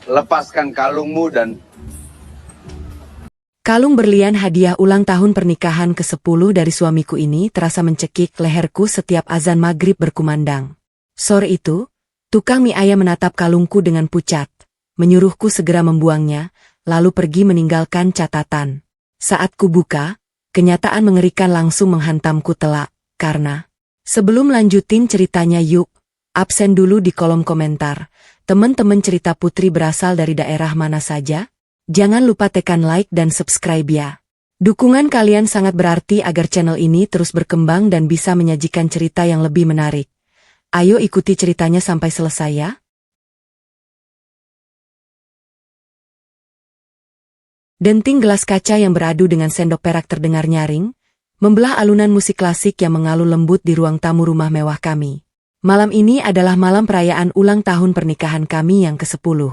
lepaskan kalungmu dan... Kalung berlian hadiah ulang tahun pernikahan ke-10 dari suamiku ini terasa mencekik leherku setiap azan maghrib berkumandang. Sore itu, tukang mie ayam menatap kalungku dengan pucat, menyuruhku segera membuangnya, lalu pergi meninggalkan catatan. Saat ku buka, kenyataan mengerikan langsung menghantamku telak, karena... Sebelum lanjutin ceritanya yuk, absen dulu di kolom komentar. Teman-teman cerita Putri berasal dari daerah mana saja? Jangan lupa tekan like dan subscribe ya. Dukungan kalian sangat berarti agar channel ini terus berkembang dan bisa menyajikan cerita yang lebih menarik. Ayo ikuti ceritanya sampai selesai ya. Denting gelas kaca yang beradu dengan sendok perak terdengar nyaring, membelah alunan musik klasik yang mengalun lembut di ruang tamu rumah mewah kami. Malam ini adalah malam perayaan ulang tahun pernikahan kami yang ke-10.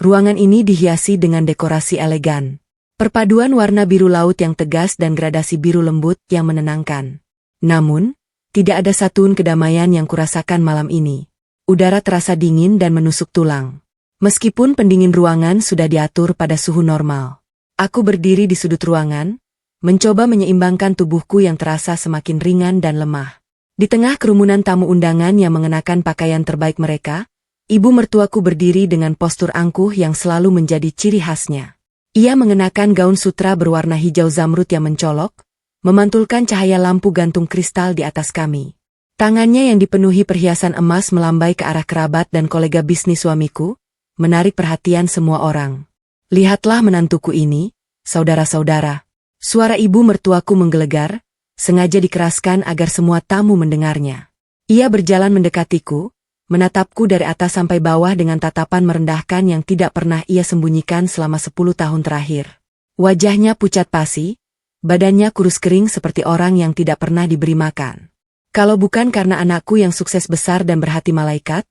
Ruangan ini dihiasi dengan dekorasi elegan. Perpaduan warna biru laut yang tegas dan gradasi biru lembut yang menenangkan. Namun, tidak ada satupun kedamaian yang kurasakan malam ini. Udara terasa dingin dan menusuk tulang. Meskipun pendingin ruangan sudah diatur pada suhu normal. Aku berdiri di sudut ruangan, mencoba menyeimbangkan tubuhku yang terasa semakin ringan dan lemah. Di tengah kerumunan tamu undangan yang mengenakan pakaian terbaik mereka, ibu mertuaku berdiri dengan postur angkuh yang selalu menjadi ciri khasnya. Ia mengenakan gaun sutra berwarna hijau zamrud yang mencolok, memantulkan cahaya lampu gantung kristal di atas kami. Tangannya yang dipenuhi perhiasan emas melambai ke arah kerabat dan kolega bisnis suamiku, menarik perhatian semua orang. Lihatlah menantuku ini, saudara-saudara. Suara ibu mertuaku menggelegar, sengaja dikeraskan agar semua tamu mendengarnya. Ia berjalan mendekatiku, menatapku dari atas sampai bawah dengan tatapan merendahkan yang tidak pernah ia sembunyikan selama 10 tahun terakhir. Wajahnya pucat pasi, badannya kurus kering seperti orang yang tidak pernah diberi makan. Kalau bukan karena anakku yang sukses besar dan berhati malaikat,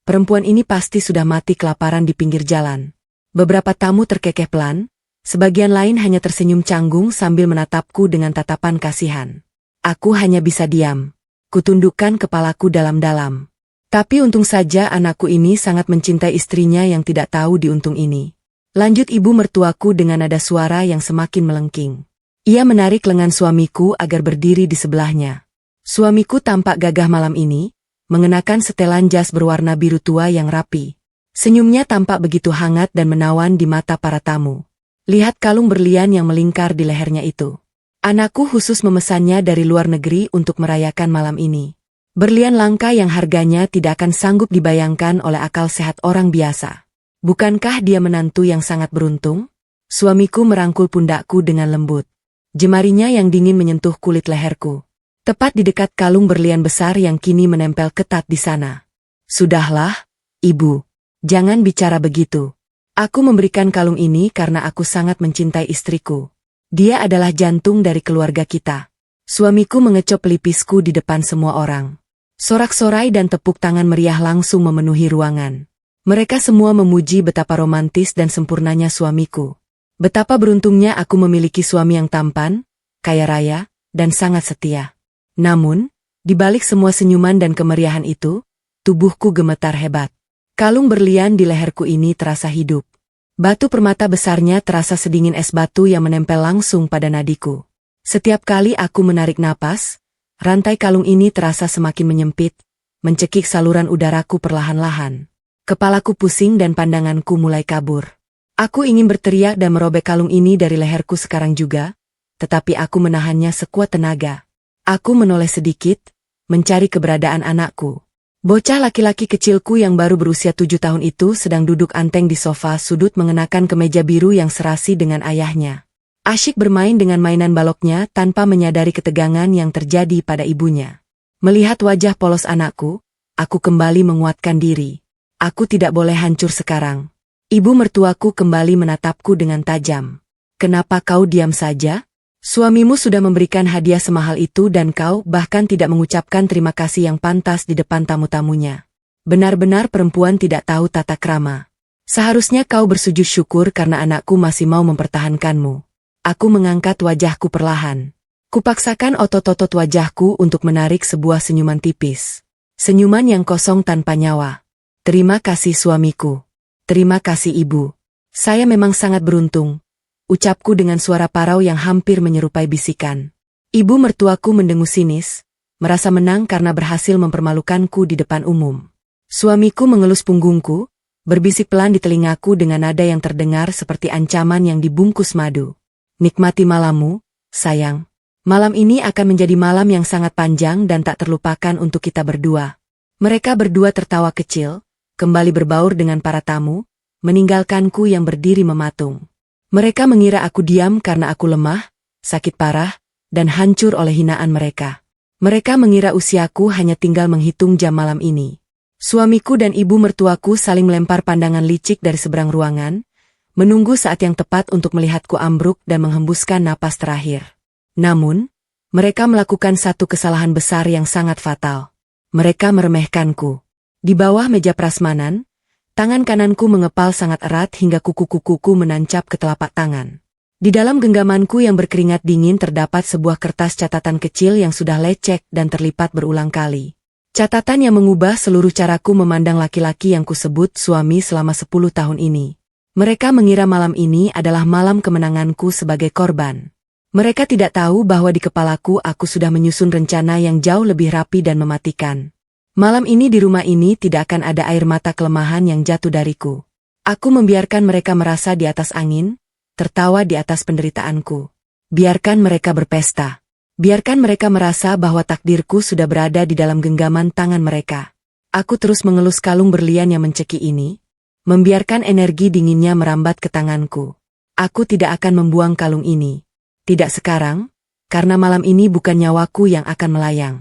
perempuan ini pasti sudah mati kelaparan di pinggir jalan. Beberapa tamu terkekeh pelan, sebagian lain hanya tersenyum canggung sambil menatapku dengan tatapan kasihan. Aku hanya bisa diam. Kutundukkan kepalaku dalam-dalam. Tapi untung saja anakku ini sangat mencintai istrinya yang tidak tahu diuntung ini. Lanjut ibu mertuaku dengan nada suara yang semakin melengking. Ia menarik lengan suamiku agar berdiri di sebelahnya. Suamiku tampak gagah malam ini, mengenakan setelan jas berwarna biru tua yang rapi. Senyumnya tampak begitu hangat dan menawan di mata para tamu. Lihat kalung berlian yang melingkar di lehernya itu. Anakku khusus memesannya dari luar negeri untuk merayakan malam ini. Berlian langka yang harganya tidak akan sanggup dibayangkan oleh akal sehat orang biasa. Bukankah dia menantu yang sangat beruntung? Suamiku merangkul pundakku dengan lembut. Jemarinya yang dingin menyentuh kulit leherku. Tepat di dekat kalung berlian besar yang kini menempel ketat di sana. Sudahlah, ibu. Jangan bicara begitu. Aku memberikan kalung ini karena aku sangat mencintai istriku. Dia adalah jantung dari keluarga kita. Suamiku mengecop pelipisku di depan semua orang. Sorak-sorai dan tepuk tangan meriah langsung memenuhi ruangan. Mereka semua memuji betapa romantis dan sempurnanya suamiku. Betapa beruntungnya aku memiliki suami yang tampan, kaya raya, dan sangat setia. Namun, di balik semua senyuman dan kemeriahan itu, tubuhku gemetar hebat. Kalung berlian di leherku ini terasa hidup. Batu permata besarnya terasa sedingin es batu yang menempel langsung pada nadiku. Setiap kali aku menarik napas, rantai kalung ini terasa semakin menyempit, mencekik saluran udaraku perlahan-lahan. Kepalaku pusing dan pandanganku mulai kabur. Aku ingin berteriak dan merobek kalung ini dari leherku sekarang juga, tetapi aku menahannya sekuat tenaga. Aku menoleh sedikit, mencari keberadaan anakku. Bocah laki-laki kecilku yang baru berusia 7 tahun itu sedang duduk anteng di sofa sudut mengenakan kemeja biru yang serasi dengan ayahnya. Asyik bermain dengan mainan baloknya tanpa menyadari ketegangan yang terjadi pada ibunya. Melihat wajah polos anakku, aku kembali menguatkan diri. Aku tidak boleh hancur sekarang. Ibu mertuaku kembali menatapku dengan tajam. Kenapa kau diam saja? Suamimu sudah memberikan hadiah semahal itu dan kau bahkan tidak mengucapkan terima kasih yang pantas di depan tamu-tamunya. Benar-benar perempuan tidak tahu tata krama. Seharusnya kau bersujud syukur karena anakku masih mau mempertahankanmu. Aku mengangkat wajahku perlahan. Kupaksakan otot-otot wajahku untuk menarik sebuah senyuman tipis. Senyuman yang kosong tanpa nyawa. Terima kasih suamiku. Terima kasih Ibu. Saya memang sangat beruntung, ucapku dengan suara parau yang hampir menyerupai bisikan. Ibu mertuaku mendengus sinis, merasa menang karena berhasil mempermalukanku di depan umum. Suamiku mengelus punggungku, berbisik pelan di telingaku dengan nada yang terdengar seperti ancaman yang dibungkus madu. Nikmati malammu, sayang. Malam ini akan menjadi malam yang sangat panjang dan tak terlupakan untuk kita berdua. Mereka berdua tertawa kecil, kembali berbaur dengan para tamu, meninggalkanku yang berdiri mematung. Mereka mengira aku diam karena aku lemah, sakit parah, dan hancur oleh hinaan mereka. Mereka mengira usiaku hanya tinggal menghitung jam malam ini. Suamiku dan ibu mertuaku saling melempar pandangan licik dari seberang ruangan, menunggu saat yang tepat untuk melihatku ambruk dan menghembuskan napas terakhir. Namun, mereka melakukan satu kesalahan besar yang sangat fatal. Mereka meremehkanku. Di bawah meja prasmanan, tangan kananku mengepal sangat erat hingga kuku-kukuku menancap ke telapak tangan. Di dalam genggamanku yang berkeringat dingin terdapat sebuah kertas catatan kecil yang sudah lecek dan terlipat berulang kali. Catatan yang mengubah seluruh caraku memandang laki-laki yang kusebut suami selama 10 tahun ini. Mereka mengira malam ini adalah malam kemenanganku sebagai korban. Mereka tidak tahu bahwa di kepalaku aku sudah menyusun rencana yang jauh lebih rapi dan mematikan. Malam ini di rumah ini tidak akan ada air mata kelemahan yang jatuh dariku. Aku membiarkan mereka merasa di atas angin, tertawa di atas penderitaanku. Biarkan mereka berpesta. Biarkan mereka merasa bahwa takdirku sudah berada di dalam genggaman tangan mereka. Aku terus mengelus kalung berlian yang mencekik ini, membiarkan energi dinginnya merambat ke tanganku. Aku tidak akan membuang kalung ini. Tidak sekarang, karena malam ini bukan nyawaku yang akan melayang.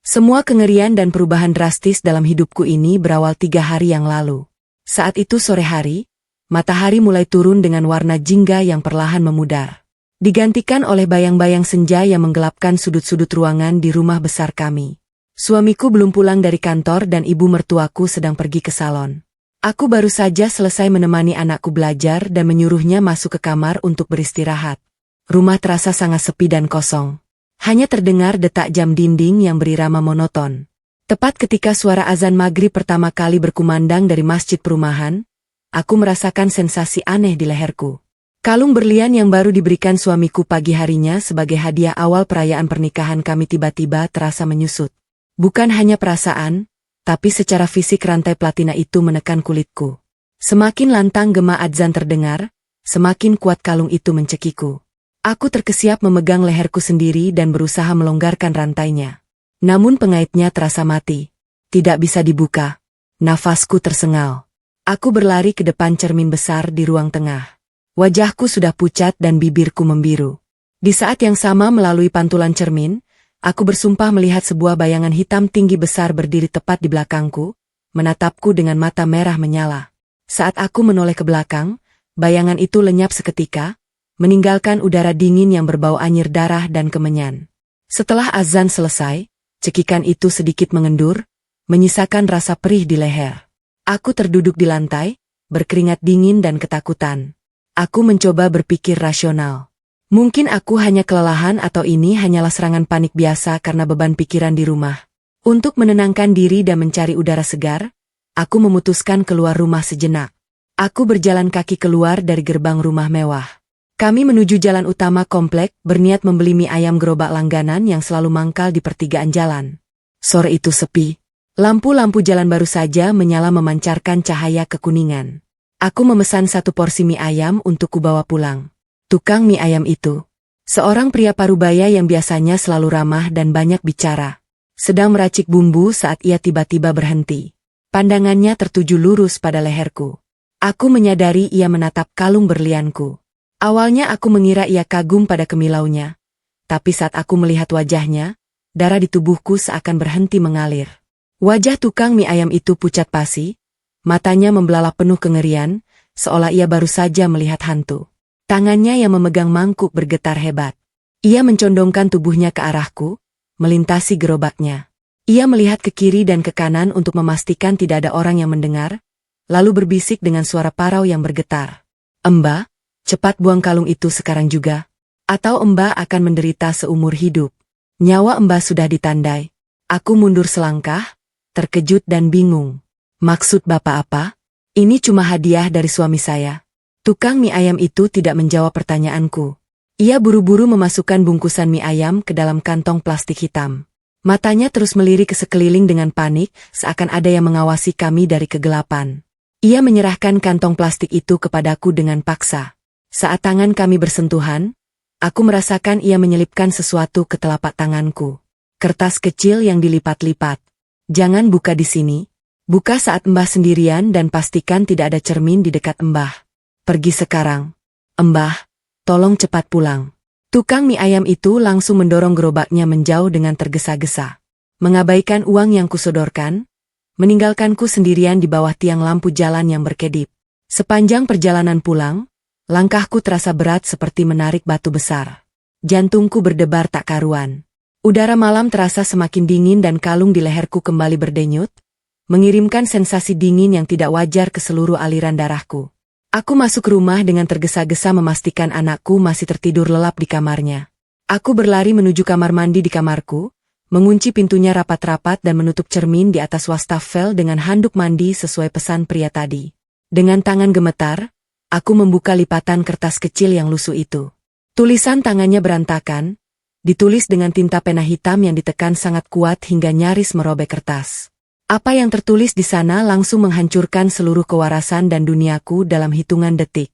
Semua kengerian dan perubahan drastis dalam hidupku ini berawal 3 hari yang lalu. Saat itu sore hari, matahari mulai turun dengan warna jingga yang perlahan memudar. Digantikan oleh bayang-bayang senja yang menggelapkan sudut-sudut ruangan di rumah besar kami. Suamiku belum pulang dari kantor dan ibu mertuaku sedang pergi ke salon. Aku baru saja selesai menemani anakku belajar dan menyuruhnya masuk ke kamar untuk beristirahat. Rumah terasa sangat sepi dan kosong. Hanya terdengar detak jam dinding yang berirama monoton. Tepat ketika suara azan maghrib pertama kali berkumandang dari masjid perumahan, aku merasakan sensasi aneh di leherku. Kalung berlian yang baru diberikan suamiku pagi harinya sebagai hadiah awal perayaan pernikahan kami tiba-tiba terasa menyusut. Bukan hanya perasaan, tapi secara fisik rantai platina itu menekan kulitku. Semakin lantang gema adzan terdengar, semakin kuat kalung itu mencekiku. Aku terkesiap memegang leherku sendiri dan berusaha melonggarkan rantainya. Namun pengaitnya terasa mati. Tidak bisa dibuka. Nafasku tersengal. Aku berlari ke depan cermin besar di ruang tengah. Wajahku sudah pucat dan bibirku membiru. Di saat yang sama melalui pantulan cermin, aku bersumpah melihat sebuah bayangan hitam tinggi besar berdiri tepat di belakangku, menatapku dengan mata merah menyala. Saat aku menoleh ke belakang, bayangan itu lenyap seketika, meninggalkan udara dingin yang berbau anyir darah dan kemenyan. Setelah azan selesai, cekikan itu sedikit mengendur, menyisakan rasa perih di leher. Aku terduduk di lantai, berkeringat dingin dan ketakutan. Aku mencoba berpikir rasional. Mungkin aku hanya kelelahan atau ini hanyalah serangan panik biasa karena beban pikiran di rumah. Untuk menenangkan diri dan mencari udara segar, aku memutuskan keluar rumah sejenak. Aku berjalan kaki keluar dari gerbang rumah mewah. Kami menuju jalan utama komplek, berniat membeli mie ayam gerobak langganan yang selalu mangkal di pertigaan jalan. Sore itu sepi. Lampu-lampu jalan baru saja menyala memancarkan cahaya kekuningan. Aku memesan 1 porsi mie ayam untuk kubawa pulang. Tukang mie ayam itu, seorang pria parubaya yang biasanya selalu ramah dan banyak bicara, sedang meracik bumbu saat ia tiba-tiba berhenti. Pandangannya tertuju lurus pada leherku. Aku menyadari ia menatap kalung berlianku. Awalnya aku mengira ia kagum pada kemilaunya, tapi saat aku melihat wajahnya, darah di tubuhku seakan berhenti mengalir. Wajah tukang mie ayam itu pucat pasi, matanya membelalak penuh kengerian, seolah ia baru saja melihat hantu. Tangannya yang memegang mangkuk bergetar hebat. Ia mencondongkan tubuhnya ke arahku, melintasi gerobaknya. Ia melihat ke kiri dan ke kanan untuk memastikan tidak ada orang yang mendengar, lalu berbisik dengan suara parau yang bergetar. "Mbak, cepat buang kalung itu sekarang juga, atau Mbak akan menderita seumur hidup." Nyawa Mbak sudah ditandai. Aku mundur selangkah, terkejut dan bingung. Maksud Bapak apa? Ini cuma hadiah dari suami saya. Tukang mie ayam itu tidak menjawab pertanyaanku. Ia buru-buru memasukkan bungkusan mie ayam ke dalam kantong plastik hitam. Matanya terus melirik ke sekeliling dengan panik, seakan ada yang mengawasi kami dari kegelapan. Ia menyerahkan kantong plastik itu kepadaku dengan paksa. Saat tangan kami bersentuhan, aku merasakan ia menyelipkan sesuatu ke telapak tanganku. Kertas kecil yang dilipat-lipat. Jangan buka di sini. Buka saat Mbah sendirian dan pastikan tidak ada cermin di dekat Mbah. Pergi sekarang. Mbah, tolong cepat pulang. Tukang mie ayam itu langsung mendorong gerobaknya menjauh dengan tergesa-gesa. Mengabaikan uang yang kusodorkan, meninggalkanku sendirian di bawah tiang lampu jalan yang berkedip. Sepanjang perjalanan pulang, langkahku terasa berat seperti menarik batu besar. Jantungku berdebar tak karuan. Udara malam terasa semakin dingin dan kalung di leherku kembali berdenyut, mengirimkan sensasi dingin yang tidak wajar ke seluruh aliran darahku. Aku masuk rumah dengan tergesa-gesa memastikan anakku masih tertidur lelap di kamarnya. Aku berlari menuju kamar mandi di kamarku, mengunci pintunya rapat-rapat dan menutup cermin di atas wastafel dengan handuk mandi sesuai pesan pria tadi. Dengan tangan gemetar, aku membuka lipatan kertas kecil yang lusuh itu. Tulisan tangannya berantakan, ditulis dengan tinta pena hitam yang ditekan sangat kuat hingga nyaris merobek kertas. Apa yang tertulis di sana langsung menghancurkan seluruh kewarasan dan duniaku dalam hitungan detik.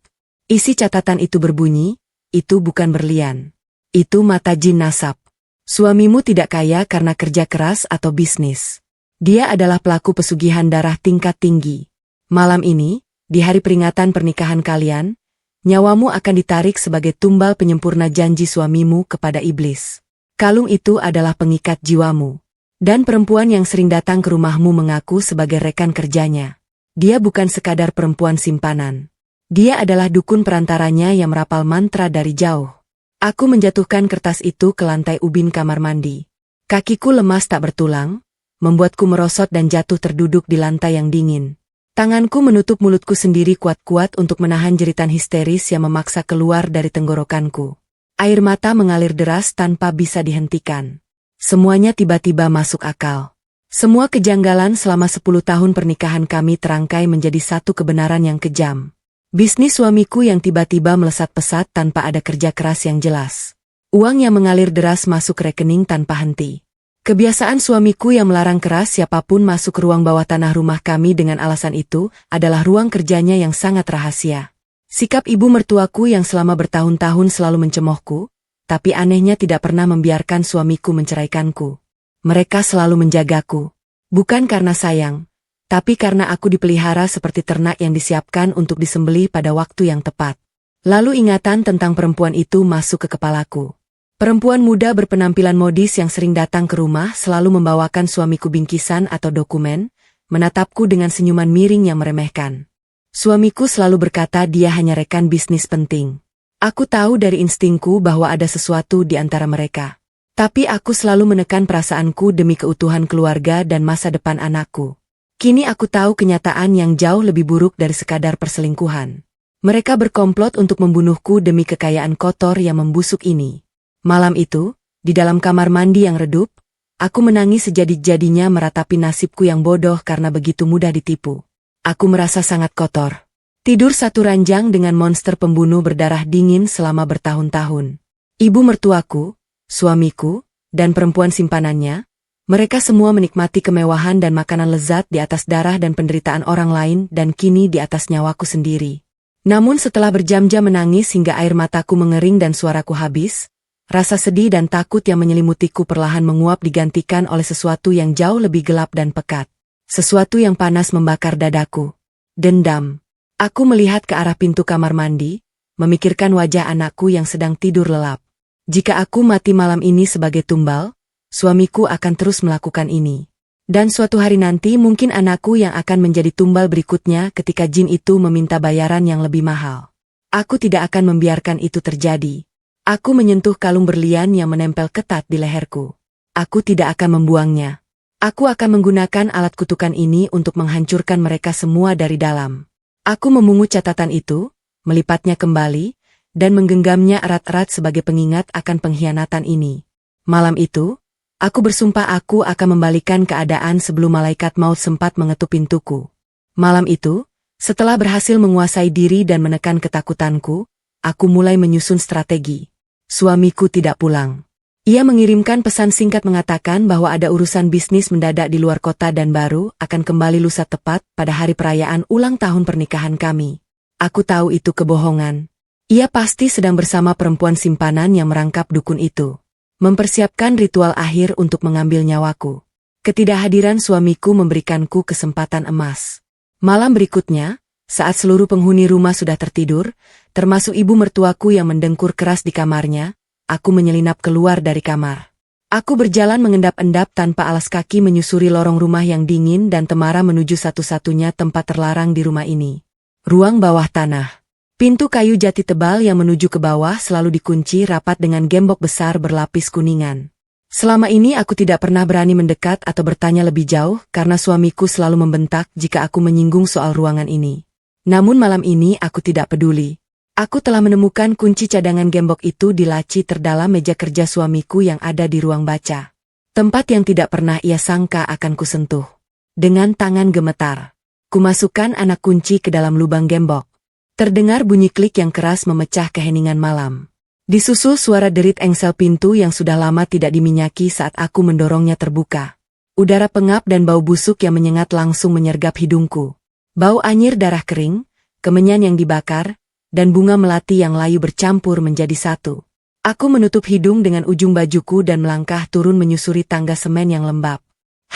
Isi catatan itu berbunyi, itu bukan berlian. Itu mata jin nasab. Suamimu tidak kaya karena kerja keras atau bisnis. Dia adalah pelaku pesugihan darah tingkat tinggi. Malam ini, di hari peringatan pernikahan kalian, nyawamu akan ditarik sebagai tumbal penyempurna janji suamimu kepada iblis. Kalung itu adalah pengikat jiwamu. Dan perempuan yang sering datang ke rumahmu mengaku sebagai rekan kerjanya. Dia bukan sekadar perempuan simpanan. Dia adalah dukun perantaranya yang merapal mantra dari jauh. Aku menjatuhkan kertas itu ke lantai ubin kamar mandi. Kakiku lemas tak bertulang, membuatku merosot dan jatuh terduduk di lantai yang dingin. Tanganku menutup mulutku sendiri kuat-kuat untuk menahan jeritan histeris yang memaksa keluar dari tenggorokanku. Air mata mengalir deras tanpa bisa dihentikan. Semuanya tiba-tiba masuk akal. Semua kejanggalan selama 10 tahun pernikahan kami terangkai menjadi satu kebenaran yang kejam. Bisnis suamiku yang tiba-tiba melesat pesat tanpa ada kerja keras yang jelas. Uang yang mengalir deras masuk rekening tanpa henti. Kebiasaan suamiku yang melarang keras siapapun masuk ke ruang bawah tanah rumah kami dengan alasan itu adalah ruang kerjanya yang sangat rahasia. Sikap ibu mertuaku yang selama bertahun-tahun selalu mencemoohku, tapi anehnya tidak pernah membiarkan suamiku menceraikanku. Mereka selalu menjagaku. Bukan karena sayang, tapi karena aku dipelihara seperti ternak yang disiapkan untuk disembelih pada waktu yang tepat. Lalu ingatan tentang perempuan itu masuk ke kepalaku. Perempuan muda berpenampilan modis yang sering datang ke rumah selalu membawakan suamiku bingkisan atau dokumen, menatapku dengan senyuman miring yang meremehkan. Suamiku selalu berkata dia hanya rekan bisnis penting. Aku tahu dari instingku bahwa ada sesuatu di antara mereka. Tapi aku selalu menekan perasaanku demi keutuhan keluarga dan masa depan anakku. Kini aku tahu kenyataan yang jauh lebih buruk dari sekadar perselingkuhan. Mereka berkomplot untuk membunuhku demi kekayaan kotor yang membusuk ini. Malam itu, di dalam kamar mandi yang redup, aku menangis sejadi-jadinya meratapi nasibku yang bodoh karena begitu mudah ditipu. Aku merasa sangat kotor. Tidur satu ranjang dengan monster pembunuh berdarah dingin selama bertahun-tahun. Ibu mertuaku, suamiku, dan perempuan simpanannya, mereka semua menikmati kemewahan dan makanan lezat di atas darah dan penderitaan orang lain dan kini di atas nyawaku sendiri. Namun setelah berjam-jam menangis hingga air mataku mengering dan suaraku habis, rasa sedih dan takut yang menyelimutiku perlahan menguap digantikan oleh sesuatu yang jauh lebih gelap dan pekat. Sesuatu yang panas membakar dadaku. Dendam. Aku melihat ke arah pintu kamar mandi, memikirkan wajah anakku yang sedang tidur lelap. Jika aku mati malam ini sebagai tumbal, suamiku akan terus melakukan ini. Dan suatu hari nanti mungkin anakku yang akan menjadi tumbal berikutnya ketika jin itu meminta bayaran yang lebih mahal. Aku tidak akan membiarkan itu terjadi. Aku menyentuh kalung berlian yang menempel ketat di leherku. Aku tidak akan membuangnya. Aku akan menggunakan alat kutukan ini untuk menghancurkan mereka semua dari dalam. Aku memungut catatan itu, melipatnya kembali, dan menggenggamnya erat-erat sebagai pengingat akan pengkhianatan ini. Malam itu, aku bersumpah aku akan membalikan keadaan sebelum malaikat maut sempat mengetuk pintuku. Malam itu, Setelah berhasil menguasai diri dan menekan ketakutanku, aku mulai menyusun strategi. Suamiku tidak pulang. Ia mengirimkan pesan singkat mengatakan bahwa ada urusan bisnis mendadak di luar kota dan baru akan kembali lusa tepat pada hari perayaan ulang tahun pernikahan kami. Aku tahu itu kebohongan. Ia pasti sedang bersama perempuan simpanan yang merangkap dukun itu, mempersiapkan ritual akhir untuk mengambil nyawaku. Ketidakhadiran suamiku memberikanku kesempatan emas. Malam berikutnya, saat seluruh penghuni rumah sudah tertidur, termasuk ibu mertuaku yang mendengkur keras di kamarnya, aku menyelinap keluar dari kamar. Aku berjalan mengendap-endap tanpa alas kaki menyusuri lorong rumah yang dingin dan temara menuju satu-satunya tempat terlarang di rumah ini. Ruang bawah tanah. Pintu kayu jati tebal yang menuju ke bawah selalu dikunci rapat dengan gembok besar berlapis kuningan. Selama ini aku tidak pernah berani mendekat atau bertanya lebih jauh karena suamiku selalu membentak jika aku menyinggung soal ruangan ini. Namun malam ini aku tidak peduli. Aku telah menemukan kunci cadangan gembok itu di laci terdalam meja kerja suamiku yang ada di ruang baca. Tempat yang tidak pernah ia sangka akan kusentuh. Dengan tangan gemetar, kumasukkan anak kunci ke dalam lubang gembok. Terdengar bunyi klik yang keras memecah keheningan malam. Disusul suara derit engsel pintu yang sudah lama tidak diminyaki saat aku mendorongnya terbuka. Udara pengap dan bau busuk yang menyengat langsung menyergap hidungku. Bau anyir darah kering, kemenyan yang dibakar, dan bunga melati yang layu bercampur menjadi satu. Aku menutup hidung dengan ujung bajuku dan melangkah turun menyusuri tangga semen yang lembab.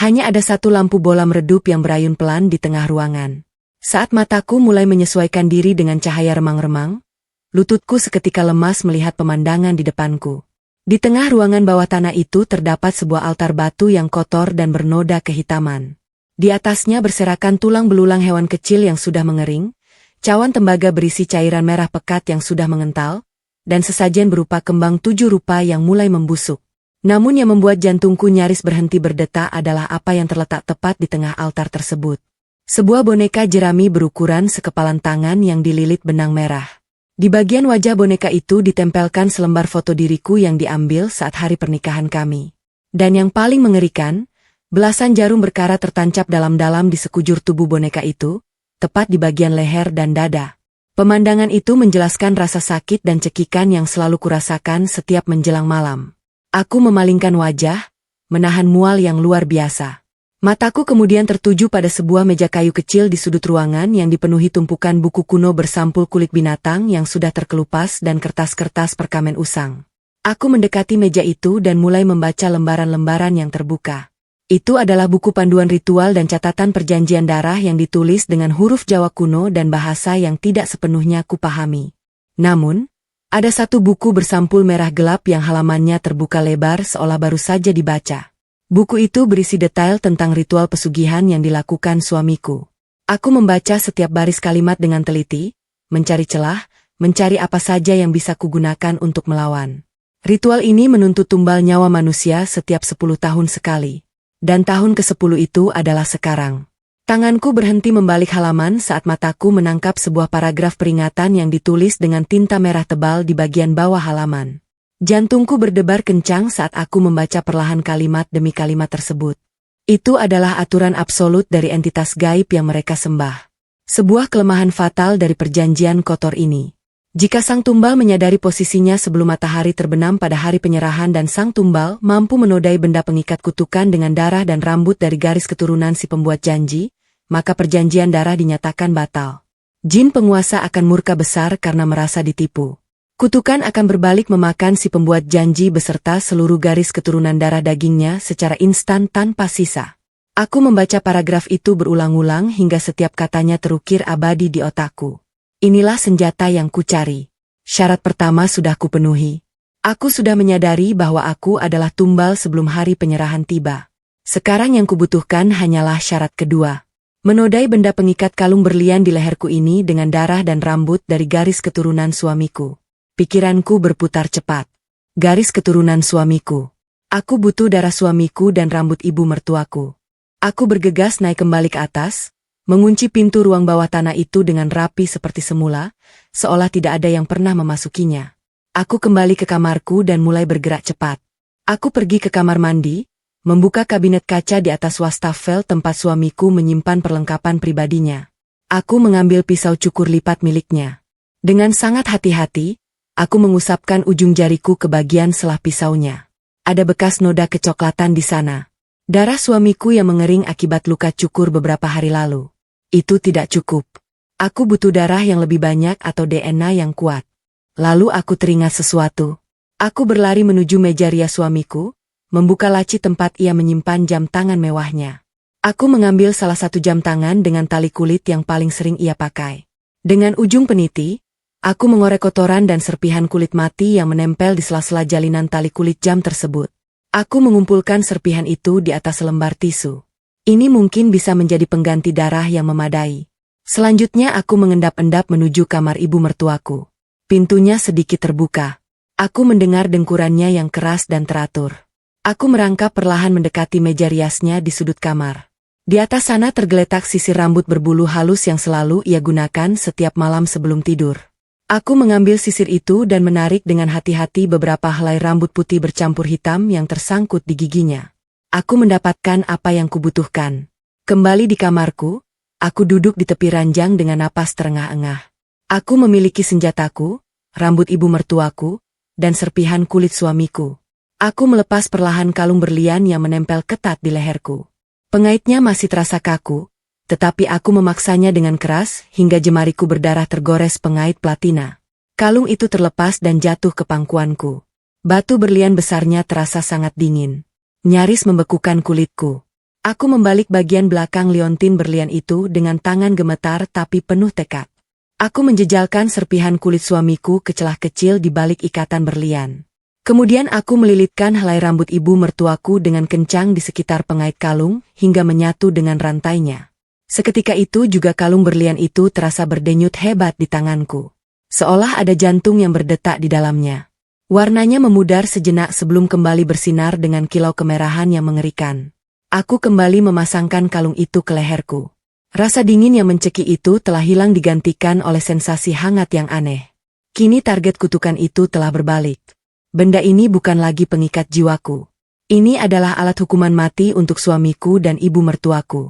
Hanya ada satu lampu bola meredup yang berayun pelan di tengah ruangan. Saat mataku mulai menyesuaikan diri dengan cahaya remang-remang, lututku seketika lemas melihat pemandangan di depanku. Di tengah ruangan bawah tanah itu terdapat sebuah altar batu yang kotor dan bernoda kehitaman. Di atasnya berserakan tulang belulang hewan kecil yang sudah mengering, cawan tembaga berisi cairan merah pekat yang sudah mengental, dan sesajen berupa kembang 7 rupa yang mulai membusuk. Namun yang membuat jantungku nyaris berhenti berdetak adalah apa yang terletak tepat di tengah altar tersebut. Sebuah boneka jerami berukuran sekepalan tangan yang dililit benang merah. Di bagian wajah boneka itu ditempelkan selembar foto diriku yang diambil saat hari pernikahan kami. Dan yang paling mengerikan, belasan jarum berkarat tertancap dalam-dalam di sekujur tubuh boneka itu, tepat di bagian leher dan dada. Pemandangan itu menjelaskan rasa sakit dan cekikan yang selalu kurasakan setiap menjelang malam. Aku memalingkan wajah, menahan mual yang luar biasa. Mataku kemudian tertuju pada sebuah meja kayu kecil di sudut ruangan yang dipenuhi tumpukan buku kuno bersampul kulit binatang yang sudah terkelupas dan kertas-kertas perkamen usang. Aku mendekati meja itu dan mulai membaca lembaran-lembaran yang terbuka. Itu adalah buku panduan ritual dan catatan perjanjian darah yang ditulis dengan huruf Jawa kuno dan bahasa yang tidak sepenuhnya kupahami. Namun, ada satu buku bersampul merah gelap yang halamannya terbuka lebar seolah baru saja dibaca. Buku itu berisi detail tentang ritual pesugihan yang dilakukan suamiku. Aku membaca setiap baris kalimat dengan teliti, mencari celah, mencari apa saja yang bisa kugunakan untuk melawan. Ritual ini menuntut tumbal nyawa manusia setiap 10 tahun sekali. Dan tahun ke-10 itu adalah sekarang. Tanganku berhenti membalik halaman saat mataku menangkap sebuah paragraf peringatan yang ditulis dengan tinta merah tebal di bagian bawah halaman. Jantungku berdebar kencang saat aku membaca perlahan kalimat demi kalimat tersebut. Itu adalah aturan absolut dari entitas gaib yang mereka sembah. Sebuah kelemahan fatal dari perjanjian kotor ini. Jika sang tumbal menyadari posisinya sebelum matahari terbenam pada hari penyerahan dan sang tumbal mampu menodai benda pengikat kutukan dengan darah dan rambut dari garis keturunan si pembuat janji, maka perjanjian darah dinyatakan batal. Jin penguasa akan murka besar karena merasa ditipu. Kutukan akan berbalik memakan si pembuat janji beserta seluruh garis keturunan darah dagingnya secara instan tanpa sisa. Aku membaca paragraf itu berulang-ulang hingga setiap katanya terukir abadi di otakku. Inilah senjata yang kucari. Syarat pertama sudah kupenuhi. Aku sudah menyadari bahwa aku adalah tumbal sebelum hari penyerahan tiba. Sekarang yang kubutuhkan hanyalah syarat kedua. Menodai benda pengikat kalung berlian di leherku ini dengan darah dan rambut dari garis keturunan suamiku. Pikiranku berputar cepat. Garis keturunan suamiku. Aku butuh darah suamiku dan rambut ibu mertuaku. Aku bergegas naik kembali ke atas, mengunci pintu ruang bawah tanah itu dengan rapi seperti semula, seolah tidak ada yang pernah memasukinya. Aku kembali ke kamarku dan mulai bergerak cepat. Aku pergi ke kamar mandi, membuka kabinet kaca di atas wastafel tempat suamiku menyimpan perlengkapan pribadinya. Aku mengambil pisau cukur lipat miliknya. Dengan sangat hati-hati, aku mengusapkan ujung jariku ke bagian selah pisaunya. Ada bekas noda kecoklatan di sana. Darah suamiku yang mengering akibat luka cukur beberapa hari lalu. Itu tidak cukup. Aku butuh darah yang lebih banyak atau DNA yang kuat. Lalu aku teringat sesuatu. Aku berlari menuju meja rias suamiku, membuka laci tempat ia menyimpan jam tangan mewahnya. Aku mengambil salah satu jam tangan dengan tali kulit yang paling sering ia pakai. Dengan ujung peniti, aku mengorek kotoran dan serpihan kulit mati yang menempel di sela-sela jalinan tali kulit jam tersebut. Aku mengumpulkan serpihan itu di atas lembar tisu. Ini mungkin bisa menjadi pengganti darah yang memadai. Selanjutnya aku mengendap-endap menuju kamar ibu mertuaku. Pintunya sedikit terbuka. Aku mendengar dengkurannya yang keras dan teratur. Aku merangkap perlahan mendekati meja riasnya di sudut kamar. Di atas sana tergeletak sisir rambut berbulu halus yang selalu ia gunakan setiap malam sebelum tidur. Aku mengambil sisir itu dan menarik dengan hati-hati beberapa helai rambut putih bercampur hitam yang tersangkut di giginya. Aku mendapatkan apa yang kubutuhkan. Kembali di kamarku, aku duduk di tepi ranjang dengan napas terengah-engah. Aku memiliki senjataku, rambut ibu mertuaku, dan serpihan kulit suamiku. Aku melepas perlahan kalung berlian yang menempel ketat di leherku. Pengaitnya masih terasa kaku, tetapi aku memaksanya dengan keras hingga jemariku berdarah tergores pengait platina. Kalung itu terlepas dan jatuh ke pangkuanku. Batu berlian besarnya terasa sangat dingin. Nyaris membekukan kulitku. Aku membalik bagian belakang liontin berlian itu dengan tangan gemetar tapi penuh tekad. Aku menjejalkan serpihan kulit suamiku ke celah kecil di balik ikatan berlian. Kemudian aku melilitkan helai rambut ibu mertuaku dengan kencang di sekitar pengait kalung hingga menyatu dengan rantainya. Seketika itu juga kalung berlian itu terasa berdenyut hebat di tanganku. Seolah ada jantung yang berdetak di dalamnya. Warnanya memudar sejenak sebelum kembali bersinar dengan kilau kemerahan yang mengerikan. Aku kembali memasangkan kalung itu ke leherku. Rasa dingin yang mencekik itu telah hilang digantikan oleh sensasi hangat yang aneh. Kini target kutukan itu telah berbalik. Benda ini bukan lagi pengikat jiwaku. Ini adalah alat hukuman mati untuk suamiku dan ibu mertuaku.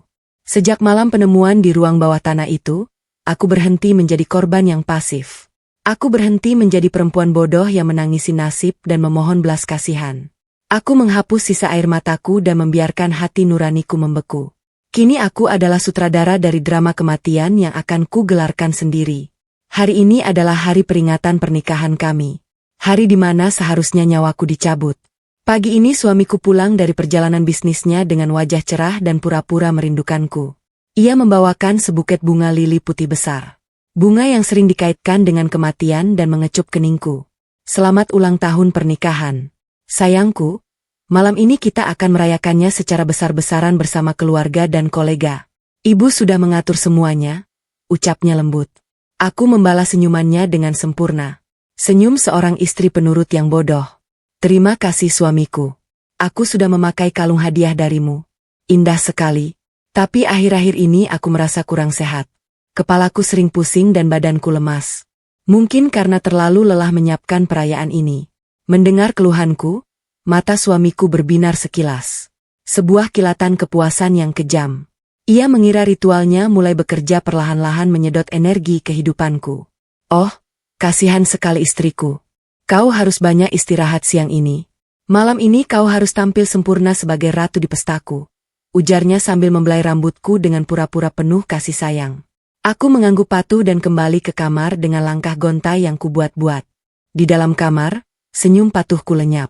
Sejak malam penemuan di ruang bawah tanah itu, aku berhenti menjadi korban yang pasif. Aku berhenti menjadi perempuan bodoh yang menangisi nasib dan memohon belas kasihan. Aku menghapus sisa air mataku dan membiarkan hati nuraniku membeku. Kini aku adalah sutradara dari drama kematian yang akan ku gelarkan sendiri. Hari ini adalah hari peringatan pernikahan kami. Hari di mana seharusnya nyawaku dicabut. Pagi ini suamiku pulang dari perjalanan bisnisnya dengan wajah cerah dan pura-pura merindukanku. Ia membawakan sebuket bunga lili putih besar. Bunga yang sering dikaitkan dengan kematian dan mengecup keningku. Selamat ulang tahun pernikahan. Sayangku, malam ini kita akan merayakannya secara besar-besaran bersama keluarga dan kolega. Ibu sudah mengatur semuanya, ucapnya lembut. Aku membalas senyumannya dengan sempurna. Senyum seorang istri penurut yang bodoh. Terima kasih suamiku. Aku sudah memakai kalung hadiah darimu. Indah sekali. Tapi akhir-akhir ini aku merasa kurang sehat. Kepalaku sering pusing dan badanku lemas. Mungkin karena terlalu lelah menyiapkan perayaan ini. Mendengar keluhanku, mata suamiku berbinar sekilas. Sebuah kilatan kepuasan yang kejam. Ia mengira ritualnya mulai bekerja perlahan-lahan menyedot energi kehidupanku. Oh, kasihan sekali istriku. Kau harus banyak istirahat siang ini. Malam ini kau harus tampil sempurna sebagai ratu di pestaku. Ujarnya sambil membelai rambutku dengan pura-pura penuh kasih sayang. Aku mengangguk patuh dan kembali ke kamar dengan langkah gontai yang kubuat-buat. Di dalam kamar, senyum patuhku lenyap.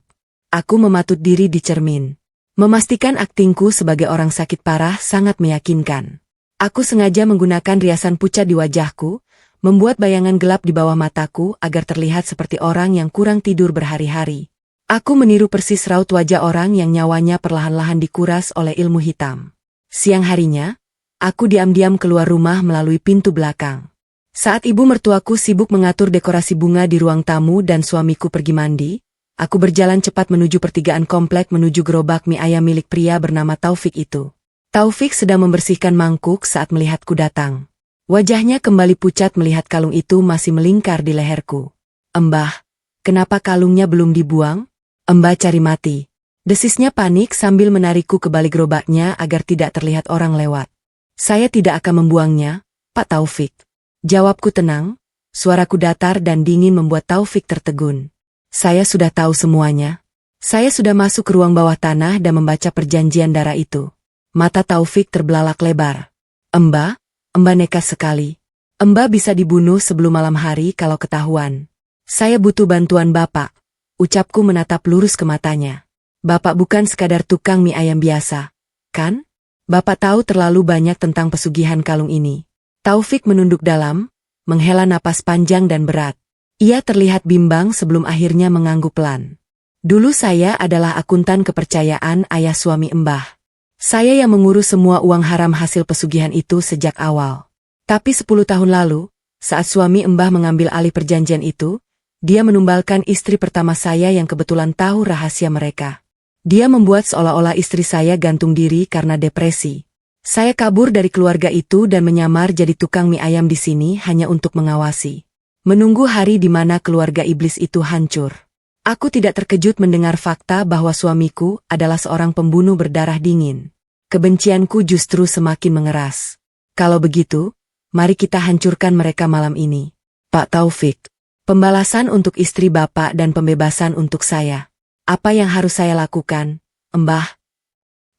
Aku mematut diri di cermin. Memastikan aktingku sebagai orang sakit parah sangat meyakinkan. Aku sengaja menggunakan riasan pucat di wajahku, membuat bayangan gelap di bawah mataku agar terlihat seperti orang yang kurang tidur berhari-hari. Aku meniru persis raut wajah orang yang nyawanya perlahan-lahan dikuras oleh ilmu hitam. Siang harinya, aku diam-diam keluar rumah melalui pintu belakang. Saat ibu mertuaku sibuk mengatur dekorasi bunga di ruang tamu dan suamiku pergi mandi, aku berjalan cepat menuju pertigaan komplek menuju gerobak mie ayam milik pria bernama Taufik itu. Taufik sedang membersihkan mangkuk saat melihatku datang. Wajahnya kembali pucat melihat kalung itu masih melingkar di leherku. Mbah, kenapa kalungnya belum dibuang? Mbah cari mati. Desisnya panik sambil menarikku ke balik gerobaknya agar tidak terlihat orang lewat. Saya tidak akan membuangnya, Pak Taufik. Jawabku tenang, suaraku datar dan dingin membuat Taufik tertegun. Saya sudah tahu semuanya. Saya sudah masuk ke ruang bawah tanah dan membaca perjanjian darah itu. Mata Taufik terbelalak lebar. Emba nekat sekali. Emba bisa dibunuh sebelum malam hari kalau ketahuan. Saya butuh bantuan Bapak. Ucapku menatap lurus ke matanya. Bapak bukan sekadar tukang mie ayam biasa, kan? Bapak tahu terlalu banyak tentang pesugihan kalung ini. Taufik menunduk dalam, menghela napas panjang dan berat. Ia terlihat bimbang sebelum akhirnya mengangguk pelan. Dulu saya adalah akuntan kepercayaan ayah suami Embah. Saya yang mengurus semua uang haram hasil pesugihan itu sejak awal. Tapi 10 tahun lalu, saat suami Embah mengambil alih perjanjian itu, dia menumbalkan istri pertama saya yang kebetulan tahu rahasia mereka. Dia membuat seolah-olah istri saya gantung diri karena depresi. Saya kabur dari keluarga itu dan menyamar jadi tukang mie ayam di sini hanya untuk mengawasi. Menunggu hari di mana keluarga iblis itu hancur. Aku tidak terkejut mendengar fakta bahwa suamiku adalah seorang pembunuh berdarah dingin. Kebencianku justru semakin mengeras. Kalau begitu, mari kita hancurkan mereka malam ini. Pak Taufik. Pembalasan untuk istri Bapak dan pembebasan untuk saya. Apa yang harus saya lakukan, Embah?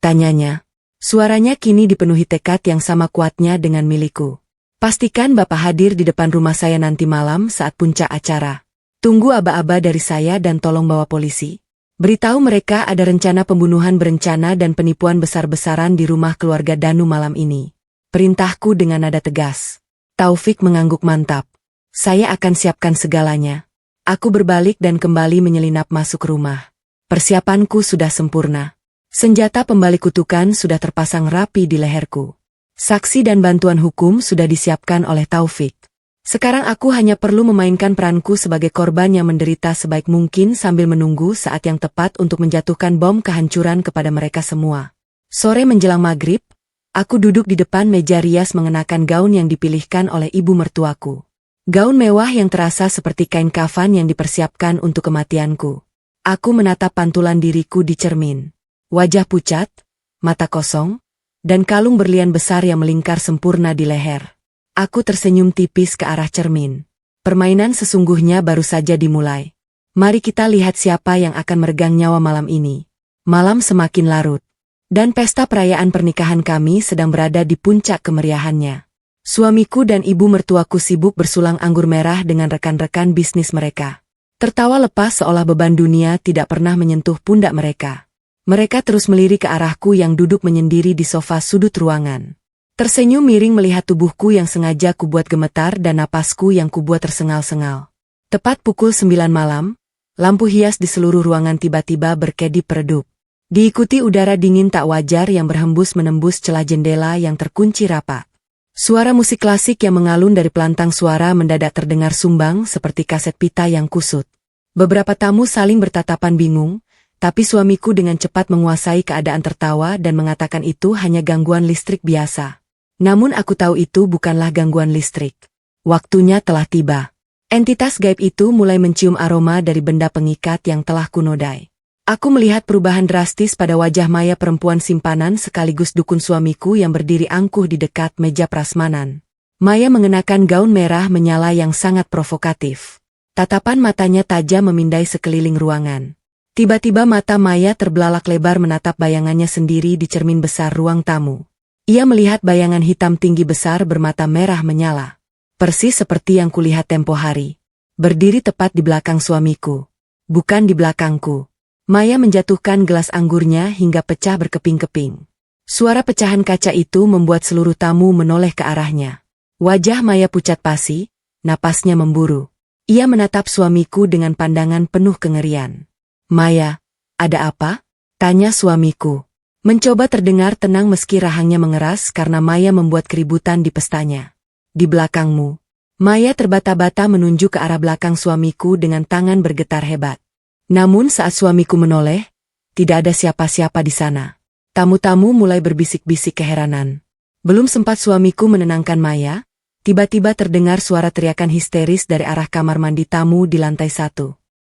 Tanyanya. Suaranya kini dipenuhi tekad yang sama kuatnya dengan milikku. Pastikan Bapak hadir di depan rumah saya nanti malam saat puncak acara. Tunggu aba-aba dari saya dan tolong bawa polisi. Beritahu mereka ada rencana pembunuhan berencana dan penipuan besar-besaran di rumah keluarga Danu malam ini. Perintahku dengan nada tegas. Taufik mengangguk mantap. Saya akan siapkan segalanya. Aku berbalik dan kembali menyelinap masuk rumah. Persiapanku sudah sempurna. Senjata pembalik kutukan sudah terpasang rapi di leherku. Saksi dan bantuan hukum sudah disiapkan oleh Taufik. Sekarang aku hanya perlu memainkan peranku sebagai korban yang menderita sebaik mungkin sambil menunggu saat yang tepat untuk menjatuhkan bom kehancuran kepada mereka semua. Sore menjelang maghrib, aku duduk di depan meja rias mengenakan gaun yang dipilihkan oleh ibu mertuaku. Gaun mewah yang terasa seperti kain kafan yang dipersiapkan untuk kematianku. Aku menatap pantulan diriku di cermin. Wajah pucat, mata kosong, dan kalung berlian besar yang melingkar sempurna di leher. Aku tersenyum tipis ke arah cermin. Permainan sesungguhnya baru saja dimulai. Mari kita lihat siapa yang akan meregang nyawa malam ini. Malam semakin larut. Dan pesta perayaan pernikahan kami sedang berada di puncak kemeriahannya. Suamiku dan ibu mertuaku sibuk bersulang anggur merah dengan rekan-rekan bisnis mereka. Tertawa lepas seolah beban dunia tidak pernah menyentuh pundak mereka. Mereka terus melirik ke arahku yang duduk menyendiri di sofa sudut ruangan. Tersenyum miring melihat tubuhku yang sengaja kubuat gemetar dan napasku yang kubuat tersengal-sengal. Tepat pukul 9 malam, lampu hias di seluruh ruangan tiba-tiba berkedip redup. Diikuti udara dingin tak wajar yang berhembus menembus celah jendela yang terkunci rapat. Suara musik klasik yang mengalun dari pelantang suara mendadak terdengar sumbang seperti kaset pita yang kusut. Beberapa tamu saling bertatapan bingung, tapi suamiku dengan cepat menguasai keadaan tertawa dan mengatakan itu hanya gangguan listrik biasa. Namun aku tahu itu bukanlah gangguan listrik. Waktunya telah tiba. Entitas gaib itu mulai mencium aroma dari benda pengikat yang telah kunodai. Aku melihat perubahan drastis pada wajah Maya perempuan simpanan sekaligus dukun suamiku yang berdiri angkuh di dekat meja prasmanan. Maya mengenakan gaun merah menyala yang sangat provokatif. Tatapan matanya tajam memindai sekeliling ruangan. Tiba-tiba mata Maya terbelalak lebar menatap bayangannya sendiri di cermin besar ruang tamu. Ia melihat bayangan hitam tinggi besar bermata merah menyala. Persis seperti yang kulihat tempo hari. Berdiri tepat di belakang suamiku. Bukan di belakangku. Maya menjatuhkan gelas anggurnya hingga pecah berkeping-keping. Suara pecahan kaca itu membuat seluruh tamu menoleh ke arahnya. Wajah Maya pucat pasi, napasnya memburu. Ia menatap suamiku dengan pandangan penuh kengerian. Maya, ada apa? Tanya suamiku. Mencoba terdengar tenang meski rahangnya mengeras karena Maya membuat keributan di pestanya. Di belakangmu. Maya terbata-bata menunjuk ke arah belakang suamiku dengan tangan bergetar hebat. Namun saat suamiku menoleh, tidak ada siapa-siapa di sana. Tamu-tamu mulai berbisik-bisik keheranan. Belum sempat suamiku menenangkan Maya, tiba-tiba terdengar suara teriakan histeris dari arah kamar mandi tamu di lantai 1.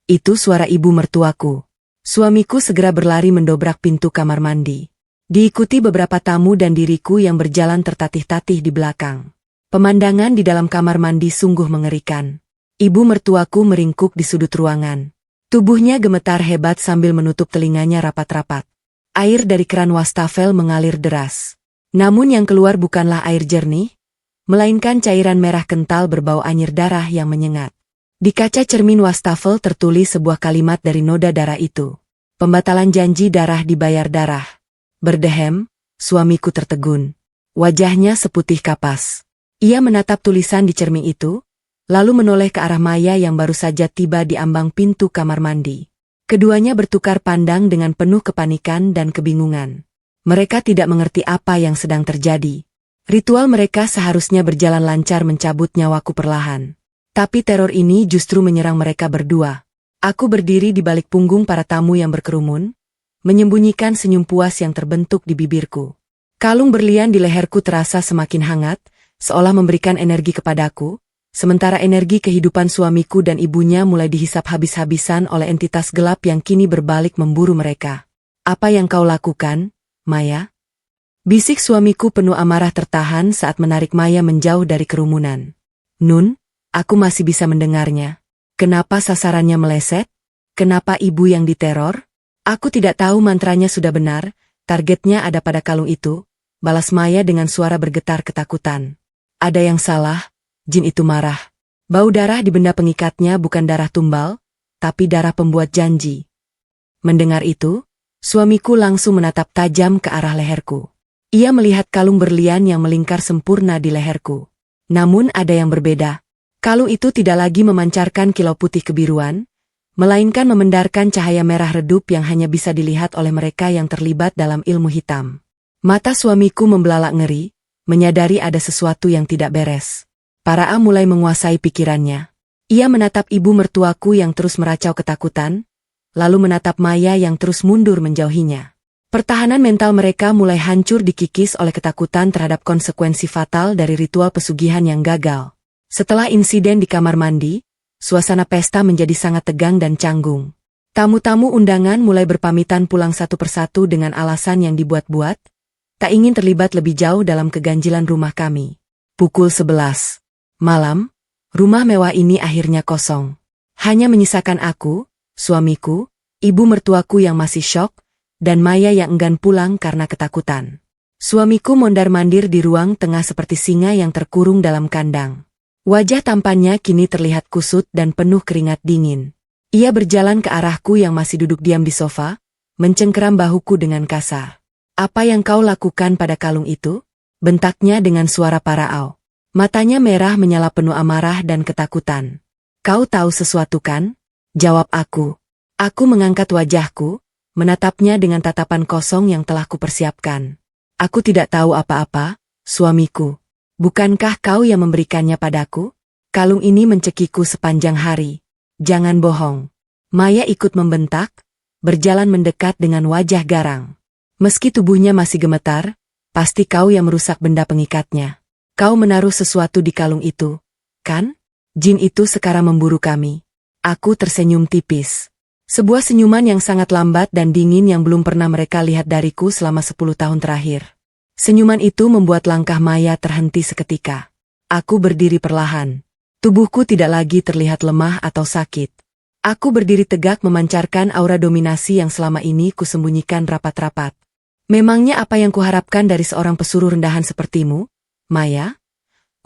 Itu suara ibu mertuaku. Suamiku segera berlari mendobrak pintu kamar mandi. Diikuti beberapa tamu dan diriku yang berjalan tertatih-tatih di belakang. Pemandangan di dalam kamar mandi sungguh mengerikan. Ibu mertuaku meringkuk di sudut ruangan. Tubuhnya gemetar hebat sambil menutup telinganya rapat-rapat. Air dari keran wastafel mengalir deras. Namun yang keluar bukanlah air jernih, melainkan cairan merah kental berbau anyir darah yang menyengat. Di kaca cermin wastafel tertulis sebuah kalimat dari noda darah itu. Pembatalan janji darah dibayar darah. Berdehem, suamiku tertegun. Wajahnya seputih kapas. Ia menatap tulisan di cermin itu, lalu menoleh ke arah Maya yang baru saja tiba di ambang pintu kamar mandi. Keduanya bertukar pandang dengan penuh kepanikan dan kebingungan. Mereka tidak mengerti apa yang sedang terjadi. Ritual mereka seharusnya berjalan lancar mencabut nyawaku perlahan. Tapi teror ini justru menyerang mereka berdua. Aku berdiri di balik punggung para tamu yang berkerumun, menyembunyikan senyum puas yang terbentuk di bibirku. Kalung berlian di leherku terasa semakin hangat, seolah memberikan energi kepadaku, sementara energi kehidupan suamiku dan ibunya mulai dihisap habis-habisan oleh entitas gelap yang kini berbalik memburu mereka. Apa yang kau lakukan, Maya? Bisik suamiku penuh amarah tertahan saat menarik Maya menjauh dari kerumunan. Nun, aku masih bisa mendengarnya. Kenapa sasarannya meleset? Kenapa ibu yang diteror? Aku tidak tahu mantranya sudah benar, targetnya ada pada kalung itu, balas Maya dengan suara bergetar ketakutan. Ada yang salah, jin itu marah. Bau darah di benda pengikatnya bukan darah tumbal, tapi darah pembuat janji. Mendengar itu, suamiku langsung menatap tajam ke arah leherku. Ia melihat kalung berlian yang melingkar sempurna di leherku. Namun ada yang berbeda. Kalung itu tidak lagi memancarkan kilau putih kebiruan, melainkan memendarkan cahaya merah redup yang hanya bisa dilihat oleh mereka yang terlibat dalam ilmu hitam. Mata suamiku membelalak ngeri, menyadari ada sesuatu yang tidak beres. Para mulai menguasai pikirannya. Ia menatap ibu mertuaku yang terus meracau ketakutan, lalu menatap Maya yang terus mundur menjauhinya. Pertahanan mental mereka mulai hancur dikikis oleh ketakutan terhadap konsekuensi fatal dari ritual pesugihan yang gagal. Setelah insiden di kamar mandi, suasana pesta menjadi sangat tegang dan canggung. Tamu-tamu undangan mulai berpamitan pulang satu persatu dengan alasan yang dibuat-buat, tak ingin terlibat lebih jauh dalam keganjilan rumah kami. Pukul 11 malam, rumah mewah ini akhirnya kosong. Hanya menyisakan aku, suamiku, ibu mertuaku yang masih syok, dan Maya yang enggan pulang karena ketakutan. Suamiku mondar-mandir di ruang tengah seperti singa yang terkurung dalam kandang. Wajah tampannya kini terlihat kusut dan penuh keringat dingin. Ia berjalan ke arahku yang masih duduk diam di sofa, mencengkeram bahuku dengan kasar. Apa yang kau lakukan pada kalung itu? Bentaknya dengan suara parau. Matanya merah menyala penuh amarah dan ketakutan. Kau tahu sesuatu kan? Jawab aku. Aku mengangkat wajahku, menatapnya dengan tatapan kosong yang telah kupersiapkan. Aku tidak tahu apa-apa, suamiku. Bukankah kau yang memberikannya padaku? Kalung ini mencekiku sepanjang hari. Jangan bohong. Maya ikut membentak, berjalan mendekat dengan wajah garang. Meski tubuhnya masih gemetar, pasti kau yang merusak benda pengikatnya. Kau menaruh sesuatu di kalung itu, kan? Jin itu sekarang memburu kami. Aku tersenyum tipis. Sebuah senyuman yang sangat lambat dan dingin yang belum pernah mereka lihat dariku selama 10 tahun terakhir. Senyuman itu membuat langkah Maya terhenti seketika. Aku berdiri perlahan. Tubuhku tidak lagi terlihat lemah atau sakit. Aku berdiri tegak memancarkan aura dominasi yang selama ini kusembunyikan rapat-rapat. Memangnya apa yang kuharapkan dari seorang pesuruh rendahan sepertimu, Maya?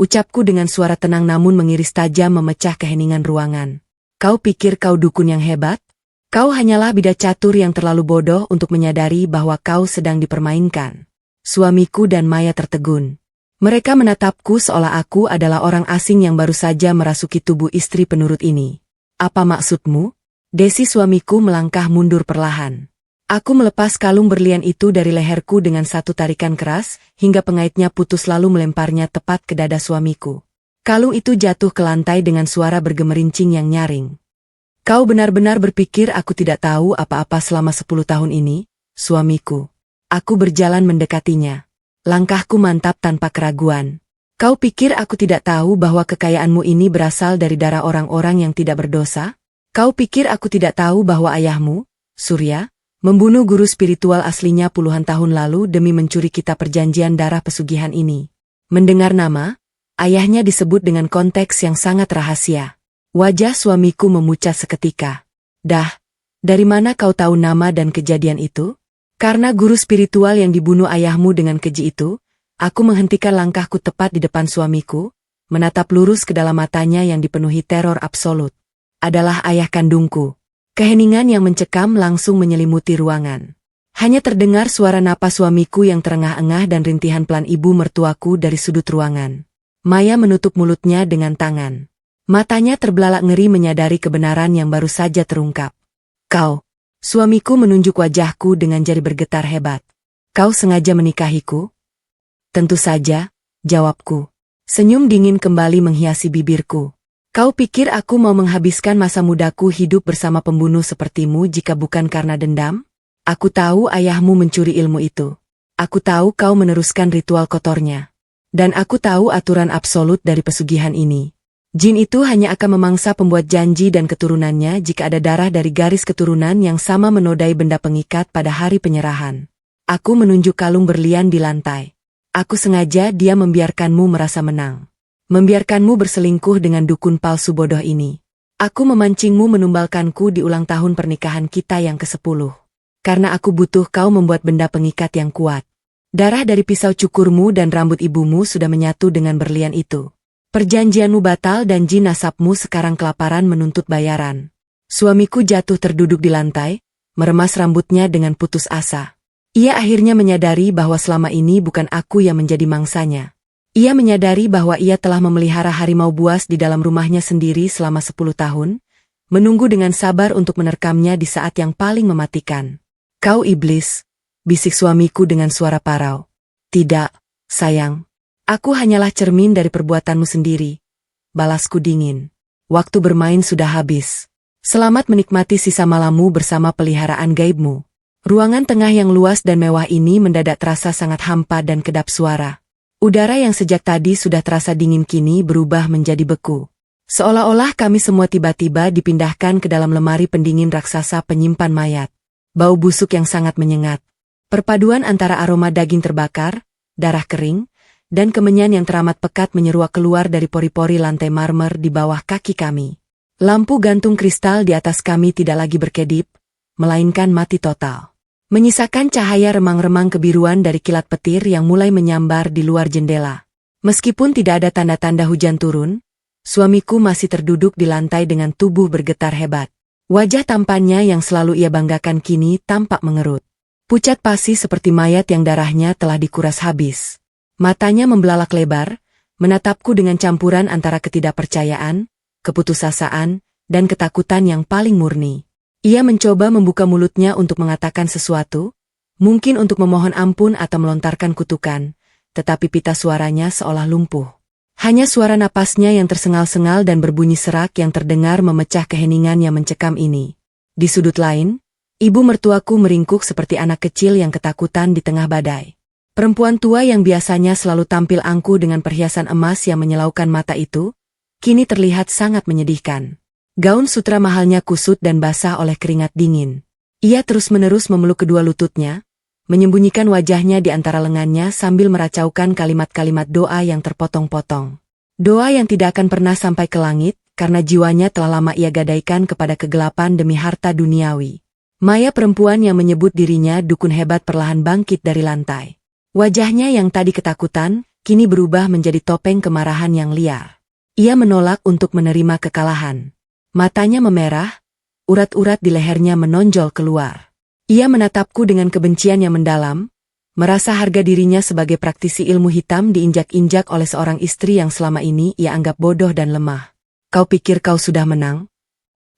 Ucapku dengan suara tenang namun mengiris tajam memecah keheningan ruangan. Kau pikir kau dukun yang hebat? Kau hanyalah bidat catur yang terlalu bodoh untuk menyadari bahwa kau sedang dipermainkan. Suamiku dan Maya tertegun. Mereka menatapku seolah aku adalah orang asing yang baru saja merasuki tubuh istri penurut ini. Apa maksudmu? Desi suamiku melangkah mundur perlahan. Aku melepas kalung berlian itu dari leherku dengan satu tarikan keras, hingga pengaitnya putus lalu melemparnya tepat ke dada suamiku. Kalung itu jatuh ke lantai dengan suara bergemerincing yang nyaring. Kau benar-benar berpikir aku tidak tahu apa-apa selama 10 tahun ini, suamiku. Aku berjalan mendekatinya. Langkahku mantap tanpa keraguan. Kau pikir aku tidak tahu bahwa kekayaanmu ini berasal dari darah orang-orang yang tidak berdosa? Kau pikir aku tidak tahu bahwa ayahmu, Surya, membunuh guru spiritual aslinya puluhan tahun lalu demi mencuri kitab perjanjian darah pesugihan ini? Mendengar nama, Ayahnya disebut dengan konteks yang sangat rahasia. Wajah suamiku memucat seketika. Dah, dari mana kau tahu nama dan kejadian itu? Karena guru spiritual yang dibunuh ayahmu dengan keji itu, aku menghentikan langkahku tepat di depan suamiku, menatap lurus ke dalam matanya yang dipenuhi teror absolut. Adalah ayah kandungku. Keheningan yang mencekam langsung menyelimuti ruangan. Hanya terdengar suara napas suamiku yang terengah-engah dan rintihan pelan ibu mertuaku dari sudut ruangan. Maya menutup mulutnya dengan tangan. Matanya terbelalak ngeri menyadari kebenaran yang baru saja terungkap. Kau, suamiku menunjuk wajahku dengan jari bergetar hebat. Kau sengaja menikahiku? Tentu saja, jawabku. Senyum dingin kembali menghiasi bibirku. Kau pikir aku mau menghabiskan masa mudaku hidup bersama pembunuh sepertimu jika bukan karena dendam? Aku tahu ayahmu mencuri ilmu itu. Aku tahu kau meneruskan ritual kotornya. Dan aku tahu aturan absolut dari pesugihan ini. Jin itu hanya akan memangsa pembuat janji dan keturunannya jika ada darah dari garis keturunan yang sama menodai benda pengikat pada hari penyerahan. Aku menunjuk kalung berlian di lantai. Aku sengaja dia membiarkanmu merasa menang. Membiarkanmu berselingkuh dengan dukun palsu bodoh ini. Aku memancingmu menumbalkanku di ulang tahun pernikahan kita yang ke-10. Karena aku butuh kau membuat benda pengikat yang kuat. Darah dari pisau cukurmu dan rambut ibumu sudah menyatu dengan berlian itu. Perjanjianmu batal dan jin nasabmu sekarang kelaparan menuntut bayaran. Suamiku jatuh terduduk di lantai, meremas rambutnya dengan putus asa. Ia akhirnya menyadari bahwa selama ini bukan aku yang menjadi mangsanya. Ia menyadari bahwa ia telah memelihara harimau buas di dalam rumahnya sendiri selama 10 tahun, menunggu dengan sabar untuk menerkamnya di saat yang paling mematikan. Kau iblis, bisik suamiku dengan suara parau. Tidak, sayang. Aku hanyalah cermin dari perbuatanmu sendiri. Balasku dingin. Waktu bermain sudah habis. Selamat menikmati sisa malammu bersama peliharaan gaibmu. Ruangan tengah yang luas dan mewah ini mendadak terasa sangat hampa dan kedap suara. Udara yang sejak tadi sudah terasa dingin kini berubah menjadi beku. Seolah-olah kami semua tiba-tiba dipindahkan ke dalam lemari pendingin raksasa penyimpan mayat. Bau busuk yang sangat menyengat. Perpaduan antara aroma daging terbakar, darah kering, dan kemenyan yang teramat pekat menyeruak keluar dari pori-pori lantai marmer di bawah kaki kami. Lampu gantung kristal di atas kami tidak lagi berkedip, melainkan mati total. Menyisakan cahaya remang-remang kebiruan dari kilat petir yang mulai menyambar di luar jendela. Meskipun tidak ada tanda-tanda hujan turun, suamiku masih terduduk di lantai dengan tubuh bergetar hebat. Wajah tampannya yang selalu ia banggakan kini tampak mengerut. Pucat pasi seperti mayat yang darahnya telah dikuras habis. Matanya membelalak lebar, menatapku dengan campuran antara ketidakpercayaan, keputusasaan, dan ketakutan yang paling murni. Ia mencoba membuka mulutnya untuk mengatakan sesuatu, mungkin untuk memohon ampun atau melontarkan kutukan, tetapi pita suaranya seolah lumpuh. Hanya suara napasnya yang tersengal-sengal dan berbunyi serak yang terdengar memecah keheningan yang mencekam ini. Di sudut lain, ibu mertuaku meringkuk seperti anak kecil yang ketakutan di tengah badai. Perempuan tua yang biasanya selalu tampil angkuh dengan perhiasan emas yang menyilaukan mata itu, kini terlihat sangat menyedihkan. Gaun sutra mahalnya kusut dan basah oleh keringat dingin. Ia terus-menerus memeluk kedua lututnya, menyembunyikan wajahnya di antara lengannya sambil meracaukan kalimat-kalimat doa yang terpotong-potong. Doa yang tidak akan pernah sampai ke langit, karena jiwanya telah lama ia gadaikan kepada kegelapan demi harta duniawi. Maya perempuan yang menyebut dirinya dukun hebat perlahan bangkit dari lantai. Wajahnya yang tadi ketakutan, kini berubah menjadi topeng kemarahan yang liar. Ia menolak untuk menerima kekalahan. Matanya memerah, urat-urat di lehernya menonjol keluar. Ia menatapku dengan kebencian yang mendalam, merasa harga dirinya sebagai praktisi ilmu hitam diinjak-injak oleh seorang istri yang selama ini ia anggap bodoh dan lemah. Kau pikir kau sudah menang?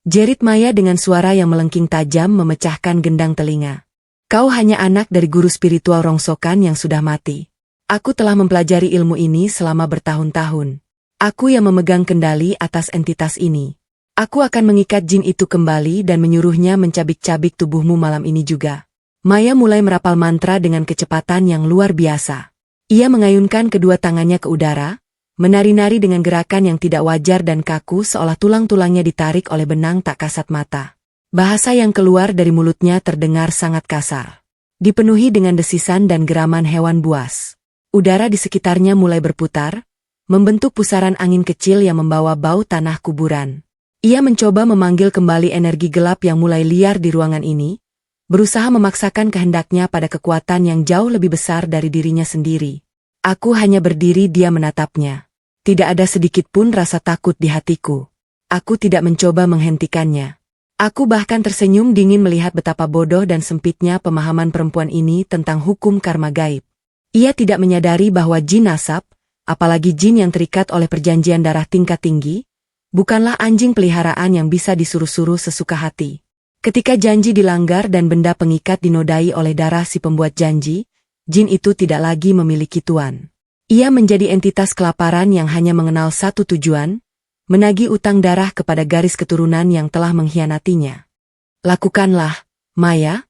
Jerit Maya dengan suara yang melengking tajam memecahkan gendang telinga. Kau hanya anak dari guru spiritual rongsokan yang sudah mati. Aku telah mempelajari ilmu ini selama bertahun-tahun. Aku yang memegang kendali atas entitas ini. Aku akan mengikat jin itu kembali dan menyuruhnya mencabik-cabik tubuhmu malam ini juga. Maya mulai merapal mantra dengan kecepatan yang luar biasa. Ia mengayunkan kedua tangannya ke udara, menari-nari dengan gerakan yang tidak wajar dan kaku seolah tulang-tulangnya ditarik oleh benang tak kasat mata. Bahasa yang keluar dari mulutnya terdengar sangat kasar. Dipenuhi dengan desisan dan geraman hewan buas. Udara di sekitarnya mulai berputar, membentuk pusaran angin kecil yang membawa bau tanah kuburan. Ia mencoba memanggil kembali energi gelap yang mulai liar di ruangan ini, berusaha memaksakan kehendaknya pada kekuatan yang jauh lebih besar dari dirinya sendiri. Aku hanya berdiri dia menatapnya. Tidak ada sedikit pun rasa takut di hatiku. Aku tidak mencoba menghentikannya. Aku bahkan tersenyum dingin melihat betapa bodoh dan sempitnya pemahaman perempuan ini tentang hukum karma gaib. Ia tidak menyadari bahwa jin nasab, apalagi jin yang terikat oleh perjanjian darah tingkat tinggi, bukanlah anjing peliharaan yang bisa disuruh-suruh sesuka hati. Ketika janji dilanggar dan benda pengikat dinodai oleh darah si pembuat janji, jin itu tidak lagi memiliki tuan. Ia menjadi entitas kelaparan yang hanya mengenal satu tujuan, menagih utang darah kepada garis keturunan yang telah mengkhianatinya. Lakukanlah, Maya,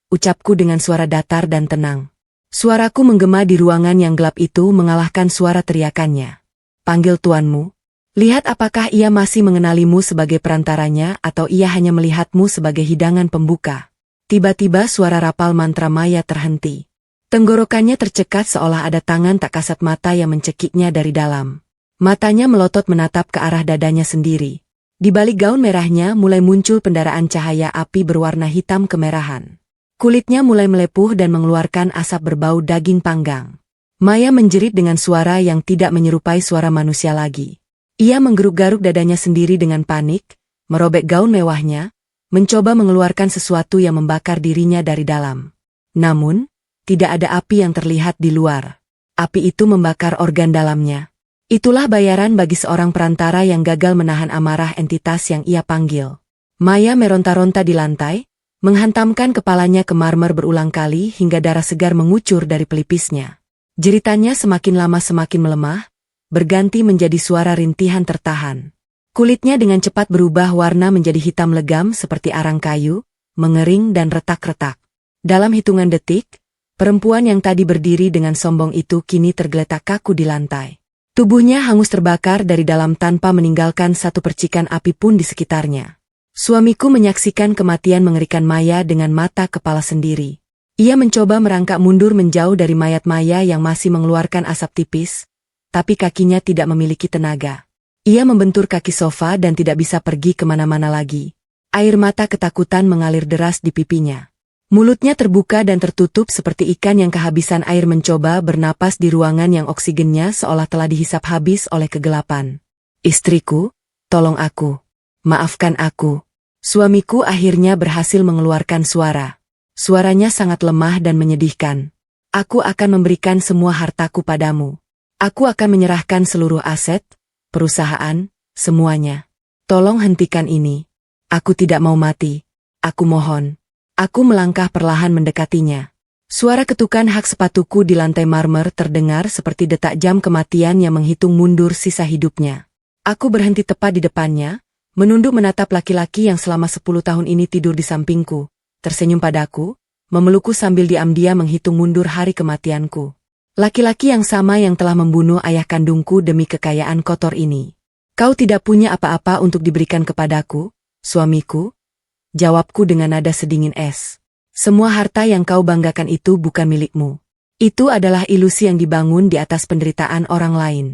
ucapku dengan suara datar dan tenang. Suaraku menggema di ruangan yang gelap itu mengalahkan suara teriakannya. Panggil tuanmu. Lihat apakah ia masih mengenalimu sebagai perantaranya atau ia hanya melihatmu sebagai hidangan pembuka. Tiba-tiba suara rapal mantra Maya terhenti. Tenggorokannya tercekat seolah ada tangan tak kasat mata yang mencekiknya dari dalam. Matanya melotot menatap ke arah dadanya sendiri. Di balik gaun merahnya mulai muncul pendaraan cahaya api berwarna hitam kemerahan. Kulitnya mulai melepuh dan mengeluarkan asap berbau daging panggang. Maya menjerit dengan suara yang tidak menyerupai suara manusia lagi. Ia menggeruk-garuk dadanya sendiri dengan panik, merobek gaun mewahnya, mencoba mengeluarkan sesuatu yang membakar dirinya dari dalam. Namun, tidak ada api yang terlihat di luar. Api itu membakar organ dalamnya. Itulah bayaran bagi seorang perantara yang gagal menahan amarah entitas yang ia panggil. Maya meronta-ronta di lantai, menghantamkan kepalanya ke marmer berulang kali hingga darah segar mengucur dari pelipisnya. Jeritannya semakin lama semakin melemah, berganti menjadi suara rintihan tertahan. Kulitnya dengan cepat berubah warna menjadi hitam legam seperti arang kayu, mengering dan retak-retak. Dalam hitungan detik, perempuan yang tadi berdiri dengan sombong itu kini tergeletak kaku di lantai. Tubuhnya hangus terbakar dari dalam tanpa meninggalkan satu percikan api pun di sekitarnya. Suamiku menyaksikan kematian mengerikan Maya dengan mata kepala sendiri. Ia mencoba merangkak mundur menjauh dari mayat Maya yang masih mengeluarkan asap tipis, tapi kakinya tidak memiliki tenaga. Ia membentur kaki sofa dan tidak bisa pergi kemana-mana lagi. Air mata ketakutan mengalir deras di pipinya. Mulutnya terbuka dan tertutup seperti ikan yang kehabisan air mencoba bernapas di ruangan yang oksigennya seolah telah dihisap habis oleh kegelapan. Istriku, tolong aku. Maafkan aku. Suamiku akhirnya berhasil mengeluarkan suara. Suaranya sangat lemah dan menyedihkan. Aku akan memberikan semua hartaku padamu. Aku akan menyerahkan seluruh aset, perusahaan, semuanya. Tolong hentikan ini. Aku tidak mau mati. Aku mohon. Aku melangkah perlahan mendekatinya. Suara ketukan hak sepatuku di lantai marmer terdengar seperti detak jam kematian yang menghitung mundur sisa hidupnya. Aku berhenti tepat di depannya, menunduk menatap laki-laki yang selama 10 tahun ini tidur di sampingku, tersenyum padaku, memelukku sambil diam-diam menghitung mundur hari kematianku. Laki-laki yang sama yang telah membunuh ayah kandungku demi kekayaan kotor ini. Kau tidak punya apa-apa untuk diberikan kepadaku, suamiku? Jawabku dengan nada sedingin es. Semua harta yang kau banggakan itu bukan milikmu. Itu adalah ilusi yang dibangun di atas penderitaan orang lain.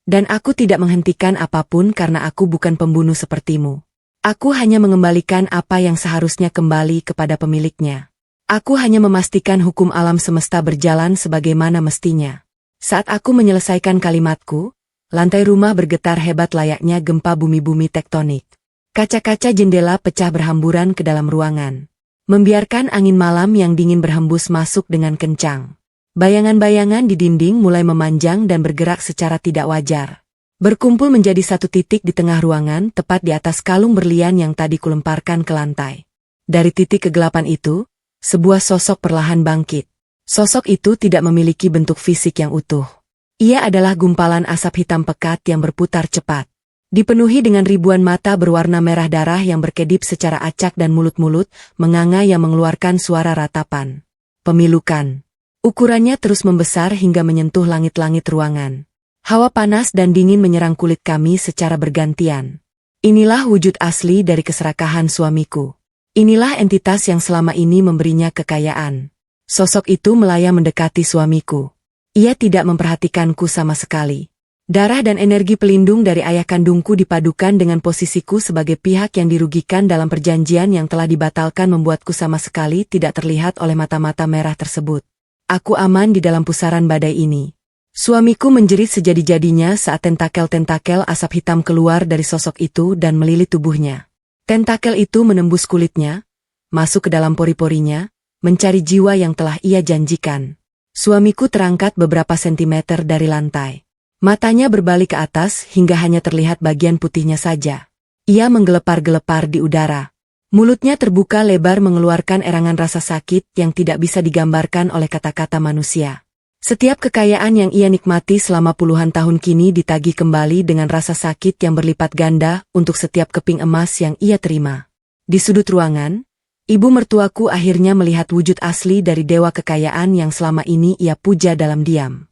Dan aku tidak menghentikan apapun karena aku bukan pembunuh sepertimu. Aku hanya mengembalikan apa yang seharusnya kembali kepada pemiliknya. Aku hanya memastikan hukum alam semesta berjalan sebagaimana mestinya. Saat aku menyelesaikan kalimatku, lantai rumah bergetar hebat layaknya gempa bumi-bumi tektonik. Kaca-kaca jendela pecah berhamburan ke dalam ruangan, membiarkan angin malam yang dingin berhembus masuk dengan kencang. Bayangan-bayangan di dinding mulai memanjang dan bergerak secara tidak wajar. Berkumpul menjadi satu titik di tengah ruangan tepat di atas kalung berlian yang tadi kulemparkan ke lantai. Dari titik kegelapan itu, sebuah sosok perlahan bangkit. Sosok itu tidak memiliki bentuk fisik yang utuh. Ia adalah gumpalan asap hitam pekat yang berputar cepat. Dipenuhi dengan ribuan mata berwarna merah darah yang berkedip secara acak dan mulut-mulut menganga yang mengeluarkan suara ratapan. Pemilukan. Ukurannya terus membesar hingga menyentuh langit-langit ruangan. Hawa panas dan dingin menyerang kulit kami secara bergantian. Inilah wujud asli dari keserakahan suamiku. Inilah entitas yang selama ini memberinya kekayaan. Sosok itu melayang mendekati suamiku. Ia tidak memperhatikanku sama sekali. Darah dan energi pelindung dari ayah kandungku dipadukan dengan posisiku sebagai pihak yang dirugikan dalam perjanjian yang telah dibatalkan membuatku sama sekali tidak terlihat oleh mata-mata merah tersebut. Aku aman di dalam pusaran badai ini. Suamiku menjerit sejadi-jadinya saat tentakel-tentakel asap hitam keluar dari sosok itu dan melilit tubuhnya. Tentakel itu menembus kulitnya, masuk ke dalam pori-porinya, mencari jiwa yang telah ia janjikan. Suamiku terangkat beberapa sentimeter dari lantai. Matanya berbalik ke atas hingga hanya terlihat bagian putihnya saja. Ia menggelepar-gelepar di udara. Mulutnya terbuka lebar mengeluarkan erangan rasa sakit yang tidak bisa digambarkan oleh kata-kata manusia. Setiap kekayaan yang ia nikmati selama puluhan tahun kini ditagih kembali dengan rasa sakit yang berlipat ganda untuk setiap keping emas yang ia terima. Di sudut ruangan, ibu mertuaku akhirnya melihat wujud asli dari dewa kekayaan yang selama ini ia puja dalam diam.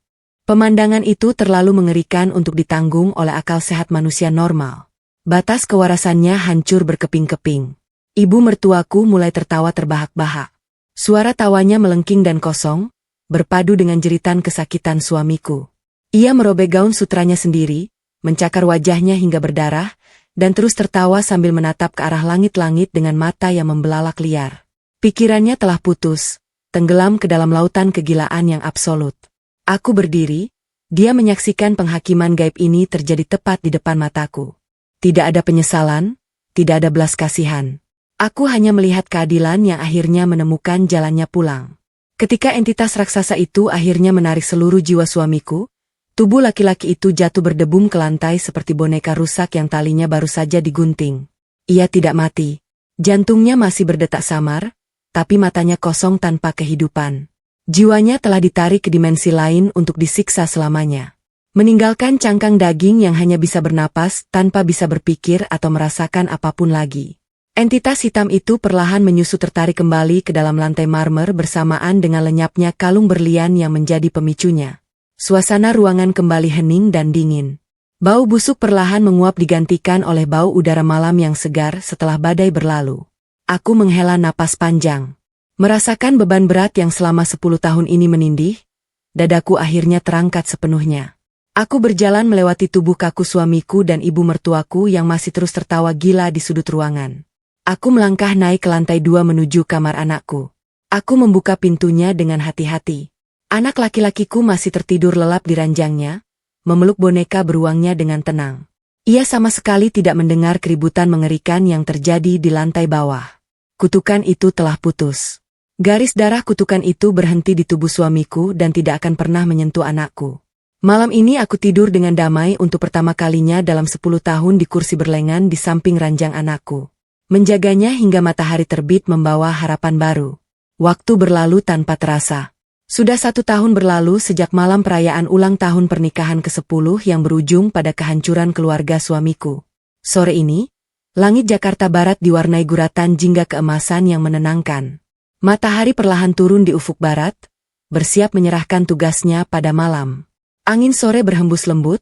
Pemandangan itu terlalu mengerikan untuk ditanggung oleh akal sehat manusia normal. Batas kewarasannya hancur berkeping-keping. Ibu mertuaku mulai tertawa terbahak-bahak. Suara tawanya melengking dan kosong, berpadu dengan jeritan kesakitan suamiku. Ia merobek gaun sutranya sendiri, mencakar wajahnya hingga berdarah, dan terus tertawa sambil menatap ke arah langit-langit dengan mata yang membelalak liar. Pikirannya telah putus, tenggelam ke dalam lautan kegilaan yang absolut. Aku berdiri, dia menyaksikan penghakiman gaib ini terjadi tepat di depan mataku. Tidak ada penyesalan, tidak ada belas kasihan. Aku hanya melihat keadilan yang akhirnya menemukan jalannya pulang. Ketika entitas raksasa itu akhirnya menarik seluruh jiwa suamiku, tubuh laki-laki itu jatuh berdebum ke lantai seperti boneka rusak yang talinya baru saja digunting. Ia tidak mati. Jantungnya masih berdetak samar, tapi matanya kosong tanpa kehidupan. Jiwanya telah ditarik ke dimensi lain untuk disiksa selamanya. Meninggalkan cangkang daging yang hanya bisa bernapas tanpa bisa berpikir atau merasakan apapun lagi. Entitas hitam itu perlahan menyusut tertarik kembali ke dalam lantai marmer bersamaan dengan lenyapnya kalung berlian yang menjadi pemicunya. Suasana ruangan kembali hening dan dingin. Bau busuk perlahan menguap digantikan oleh bau udara malam yang segar setelah badai berlalu. Aku menghela napas panjang. Merasakan beban berat yang selama 10 tahun ini menindih, dadaku akhirnya terangkat sepenuhnya. Aku berjalan melewati tubuh kaku suamiku dan ibu mertuaku yang masih terus tertawa gila di sudut ruangan. Aku melangkah naik ke lantai 2 menuju kamar anakku. Aku membuka pintunya dengan hati-hati. Anak laki-lakiku masih tertidur lelap di ranjangnya, memeluk boneka beruangnya dengan tenang. Ia sama sekali tidak mendengar keributan mengerikan yang terjadi di lantai bawah. Kutukan itu telah putus. Garis darah kutukan itu berhenti di tubuh suamiku dan tidak akan pernah menyentuh anakku. Malam ini aku tidur dengan damai untuk pertama kalinya dalam 10 tahun di kursi berlengan di samping ranjang anakku. Menjaganya hingga matahari terbit membawa harapan baru. Waktu berlalu tanpa terasa. Sudah 1 tahun berlalu sejak malam perayaan ulang tahun pernikahan ke-10 yang berujung pada kehancuran keluarga suamiku. Sore ini, langit Jakarta Barat diwarnai guratan jingga keemasan yang menenangkan. Matahari perlahan turun di ufuk barat, bersiap menyerahkan tugasnya pada malam. Angin sore berhembus lembut,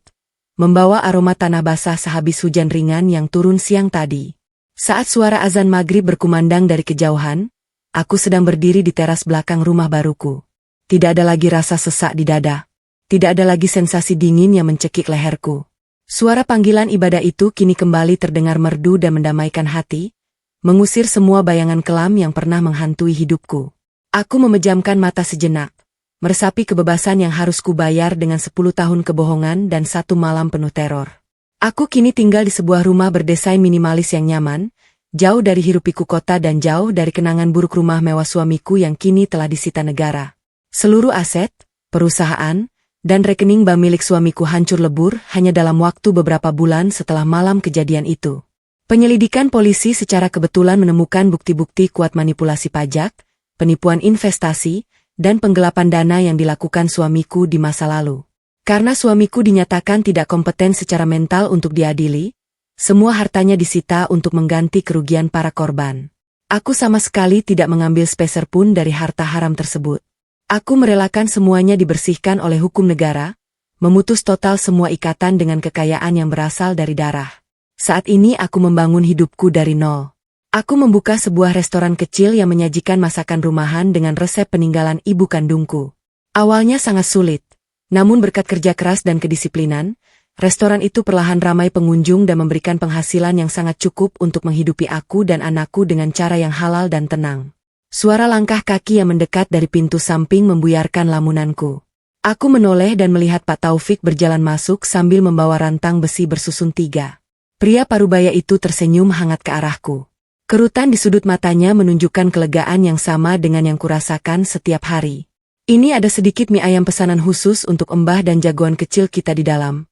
membawa aroma tanah basah sehabis hujan ringan yang turun siang tadi. Saat suara azan maghrib berkumandang dari kejauhan, aku sedang berdiri di teras belakang rumah baruku. Tidak ada lagi rasa sesak di dada. Tidak ada lagi sensasi dingin yang mencekik leherku. Suara panggilan ibadah itu kini kembali terdengar merdu dan mendamaikan hati, mengusir semua bayangan kelam yang pernah menghantui hidupku. Aku memejamkan mata sejenak, meresapi kebebasan yang harus kubayar dengan 10 tahun kebohongan dan 1 malam penuh teror. Aku kini tinggal di sebuah rumah berdesain minimalis yang nyaman, jauh dari hiruk-pikuk kota dan jauh dari kenangan buruk rumah mewah suamiku yang kini telah disita negara. Seluruh aset, perusahaan, dan rekening bank milik suamiku hancur lebur hanya dalam waktu beberapa bulan setelah malam kejadian itu. Penyelidikan polisi secara kebetulan menemukan bukti-bukti kuat manipulasi pajak, penipuan investasi, dan penggelapan dana yang dilakukan suamiku di masa lalu. Karena suamiku dinyatakan tidak kompeten secara mental untuk diadili, semua hartanya disita untuk mengganti kerugian para korban. Aku sama sekali tidak mengambil sepeser pun dari harta haram tersebut. Aku merelakan semuanya dibersihkan oleh hukum negara, memutus total semua ikatan dengan kekayaan yang berasal dari darah. Saat ini aku membangun hidupku dari nol. Aku membuka sebuah restoran kecil yang menyajikan masakan rumahan dengan resep peninggalan ibu kandungku. Awalnya sangat sulit. Namun berkat kerja keras dan kedisiplinan, Restoran itu perlahan ramai pengunjung dan memberikan penghasilan yang sangat cukup untuk menghidupi aku dan anakku dengan cara yang halal dan tenang. Suara langkah kaki yang mendekat dari pintu samping membuyarkan lamunanku. Aku menoleh dan melihat Pak Taufik berjalan masuk sambil membawa rantang besi bersusun 3. Pria parubaya itu tersenyum hangat ke arahku. Kerutan di sudut matanya menunjukkan kelegaan yang sama dengan yang kurasakan setiap hari. Ini ada sedikit mie ayam pesanan khusus untuk Embah dan jagoan kecil kita di dalam,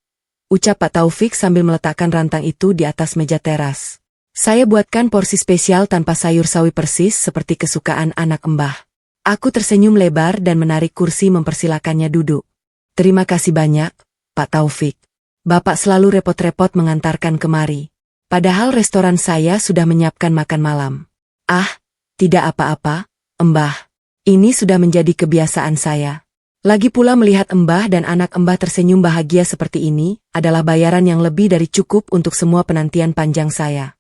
ucap Pak Taufik sambil meletakkan rantang itu di atas meja teras. Saya buatkan porsi spesial tanpa sayur sawi persis seperti kesukaan anak Embah. Aku tersenyum lebar dan menarik kursi mempersilakannya duduk. Terima kasih banyak, Pak Taufik. Bapak selalu repot-repot mengantarkan kemari. Padahal restoran saya sudah menyiapkan makan malam. Ah, tidak apa-apa, Embah. Ini sudah menjadi kebiasaan saya. Lagi pula melihat Embah dan anak Embah tersenyum bahagia seperti ini, adalah bayaran yang lebih dari cukup untuk semua penantian panjang saya.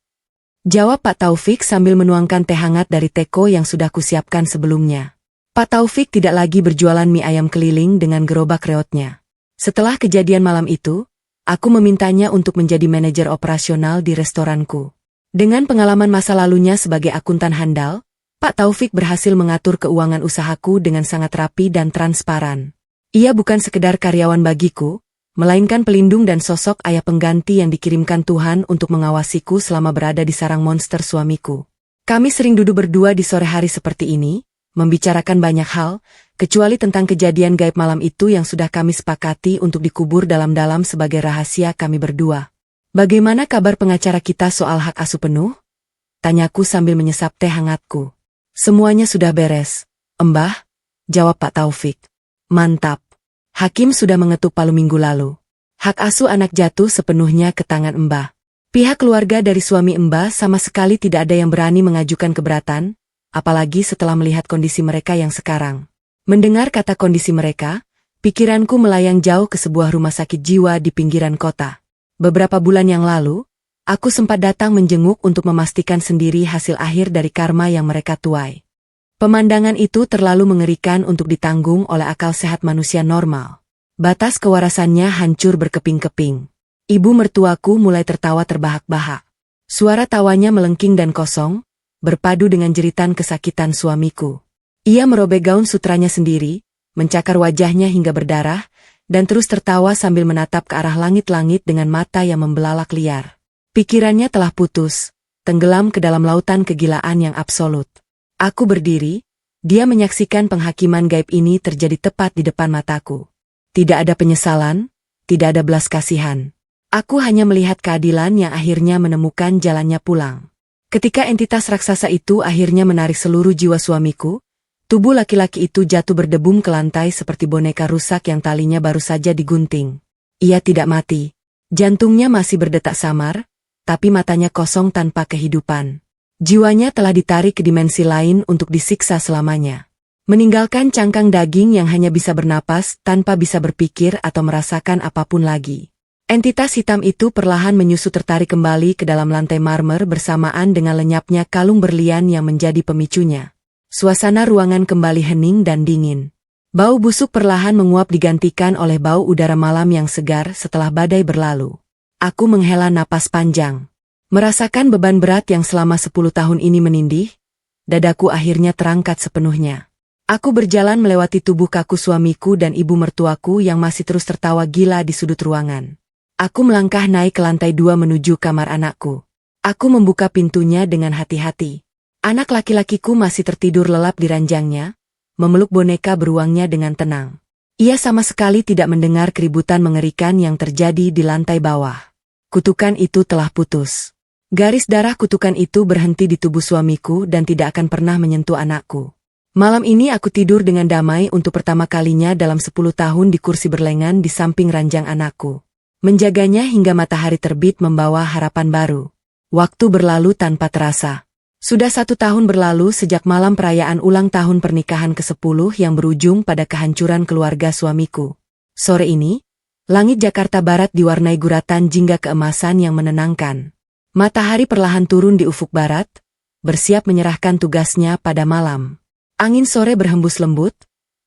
Jawab Pak Taufik sambil menuangkan teh hangat dari teko yang sudah kusiapkan sebelumnya. Pak Taufik tidak lagi berjualan mie ayam keliling dengan gerobak reotnya. Setelah kejadian malam itu, aku memintanya untuk menjadi manajer operasional di restoranku. Dengan pengalaman masa lalunya sebagai akuntan handal, Pak Taufik berhasil mengatur keuangan usahaku dengan sangat rapi dan transparan. Ia bukan sekedar karyawan bagiku, melainkan pelindung dan sosok ayah pengganti yang dikirimkan Tuhan untuk mengawasiku selama berada di sarang monster suamiku. Kami sering duduk berdua di sore hari seperti ini, membicarakan banyak hal, kecuali tentang kejadian gaib malam itu yang sudah kami sepakati untuk dikubur dalam-dalam sebagai rahasia kami berdua. Bagaimana kabar pengacara kita soal hak asuh penuh? Tanyaku sambil menyesap teh hangatku. Semuanya sudah beres, Embah, jawab Pak Taufik. Mantap. Hakim sudah mengetuk palu minggu lalu. Hak asuh anak jatuh sepenuhnya ke tangan Embah. Pihak keluarga dari suami Embah sama sekali tidak ada yang berani mengajukan keberatan, apalagi setelah melihat kondisi mereka yang sekarang. Mendengar kata kondisi mereka, pikiranku melayang jauh ke sebuah rumah sakit jiwa di pinggiran kota. Beberapa bulan yang lalu, aku sempat datang menjenguk untuk memastikan sendiri hasil akhir dari karma yang mereka tuai. Pemandangan itu terlalu mengerikan untuk ditanggung oleh akal sehat manusia normal. Batas kewarasannya hancur berkeping-keping. Ibu mertuaku mulai tertawa terbahak-bahak. Suara tawanya melengking dan kosong, berpadu dengan jeritan kesakitan suamiku. Ia merobek gaun sutranya sendiri, mencakar wajahnya hingga berdarah, dan terus tertawa sambil menatap ke arah langit-langit dengan mata yang membelalak liar. Pikirannya telah putus, tenggelam ke dalam lautan kegilaan yang absolut. Aku berdiri, dia menyaksikan penghakiman gaib ini terjadi tepat di depan mataku. Tidak ada penyesalan, tidak ada belas kasihan. Aku hanya melihat keadilan yang akhirnya menemukan jalannya pulang. Ketika entitas raksasa itu akhirnya menarik seluruh jiwa suamiku, tubuh laki-laki itu jatuh berdebum ke lantai seperti boneka rusak yang talinya baru saja digunting. Ia tidak mati. Jantungnya masih berdetak samar, tapi matanya kosong tanpa kehidupan. Jiwanya telah ditarik ke dimensi lain untuk disiksa selamanya. Meninggalkan cangkang daging yang hanya bisa bernapas tanpa bisa berpikir atau merasakan apapun lagi. Entitas hitam itu perlahan menyusut tertarik kembali ke dalam lantai marmer bersamaan dengan lenyapnya kalung berlian yang menjadi pemicunya. Suasana ruangan kembali hening dan dingin. Bau busuk perlahan menguap digantikan oleh bau udara malam yang segar setelah badai berlalu. Aku menghela napas panjang. Merasakan beban berat yang selama 10 tahun ini menindih, dadaku akhirnya terangkat sepenuhnya. Aku berjalan melewati tubuh kaku suamiku dan ibu mertuaku yang masih terus tertawa gila di sudut ruangan. Aku melangkah naik ke lantai 2 menuju kamar anakku. Aku membuka pintunya dengan hati-hati. Anak laki-lakiku masih tertidur lelap di ranjangnya, memeluk boneka beruangnya dengan tenang. Ia sama sekali tidak mendengar keributan mengerikan yang terjadi di lantai bawah. Kutukan itu telah putus. Garis darah kutukan itu berhenti di tubuh suamiku dan tidak akan pernah menyentuh anakku. Malam ini aku tidur dengan damai untuk pertama kalinya dalam 10 tahun di kursi berlengan di samping ranjang anakku. Menjaganya hingga matahari terbit membawa harapan baru. Waktu berlalu tanpa terasa. Sudah 1 tahun berlalu sejak malam perayaan ulang tahun pernikahan ke-10 yang berujung pada kehancuran keluarga suamiku. Sore ini, langit Jakarta Barat diwarnai guratan jingga keemasan yang menenangkan. Matahari perlahan turun di ufuk barat, bersiap menyerahkan tugasnya pada malam. Angin sore berhembus lembut,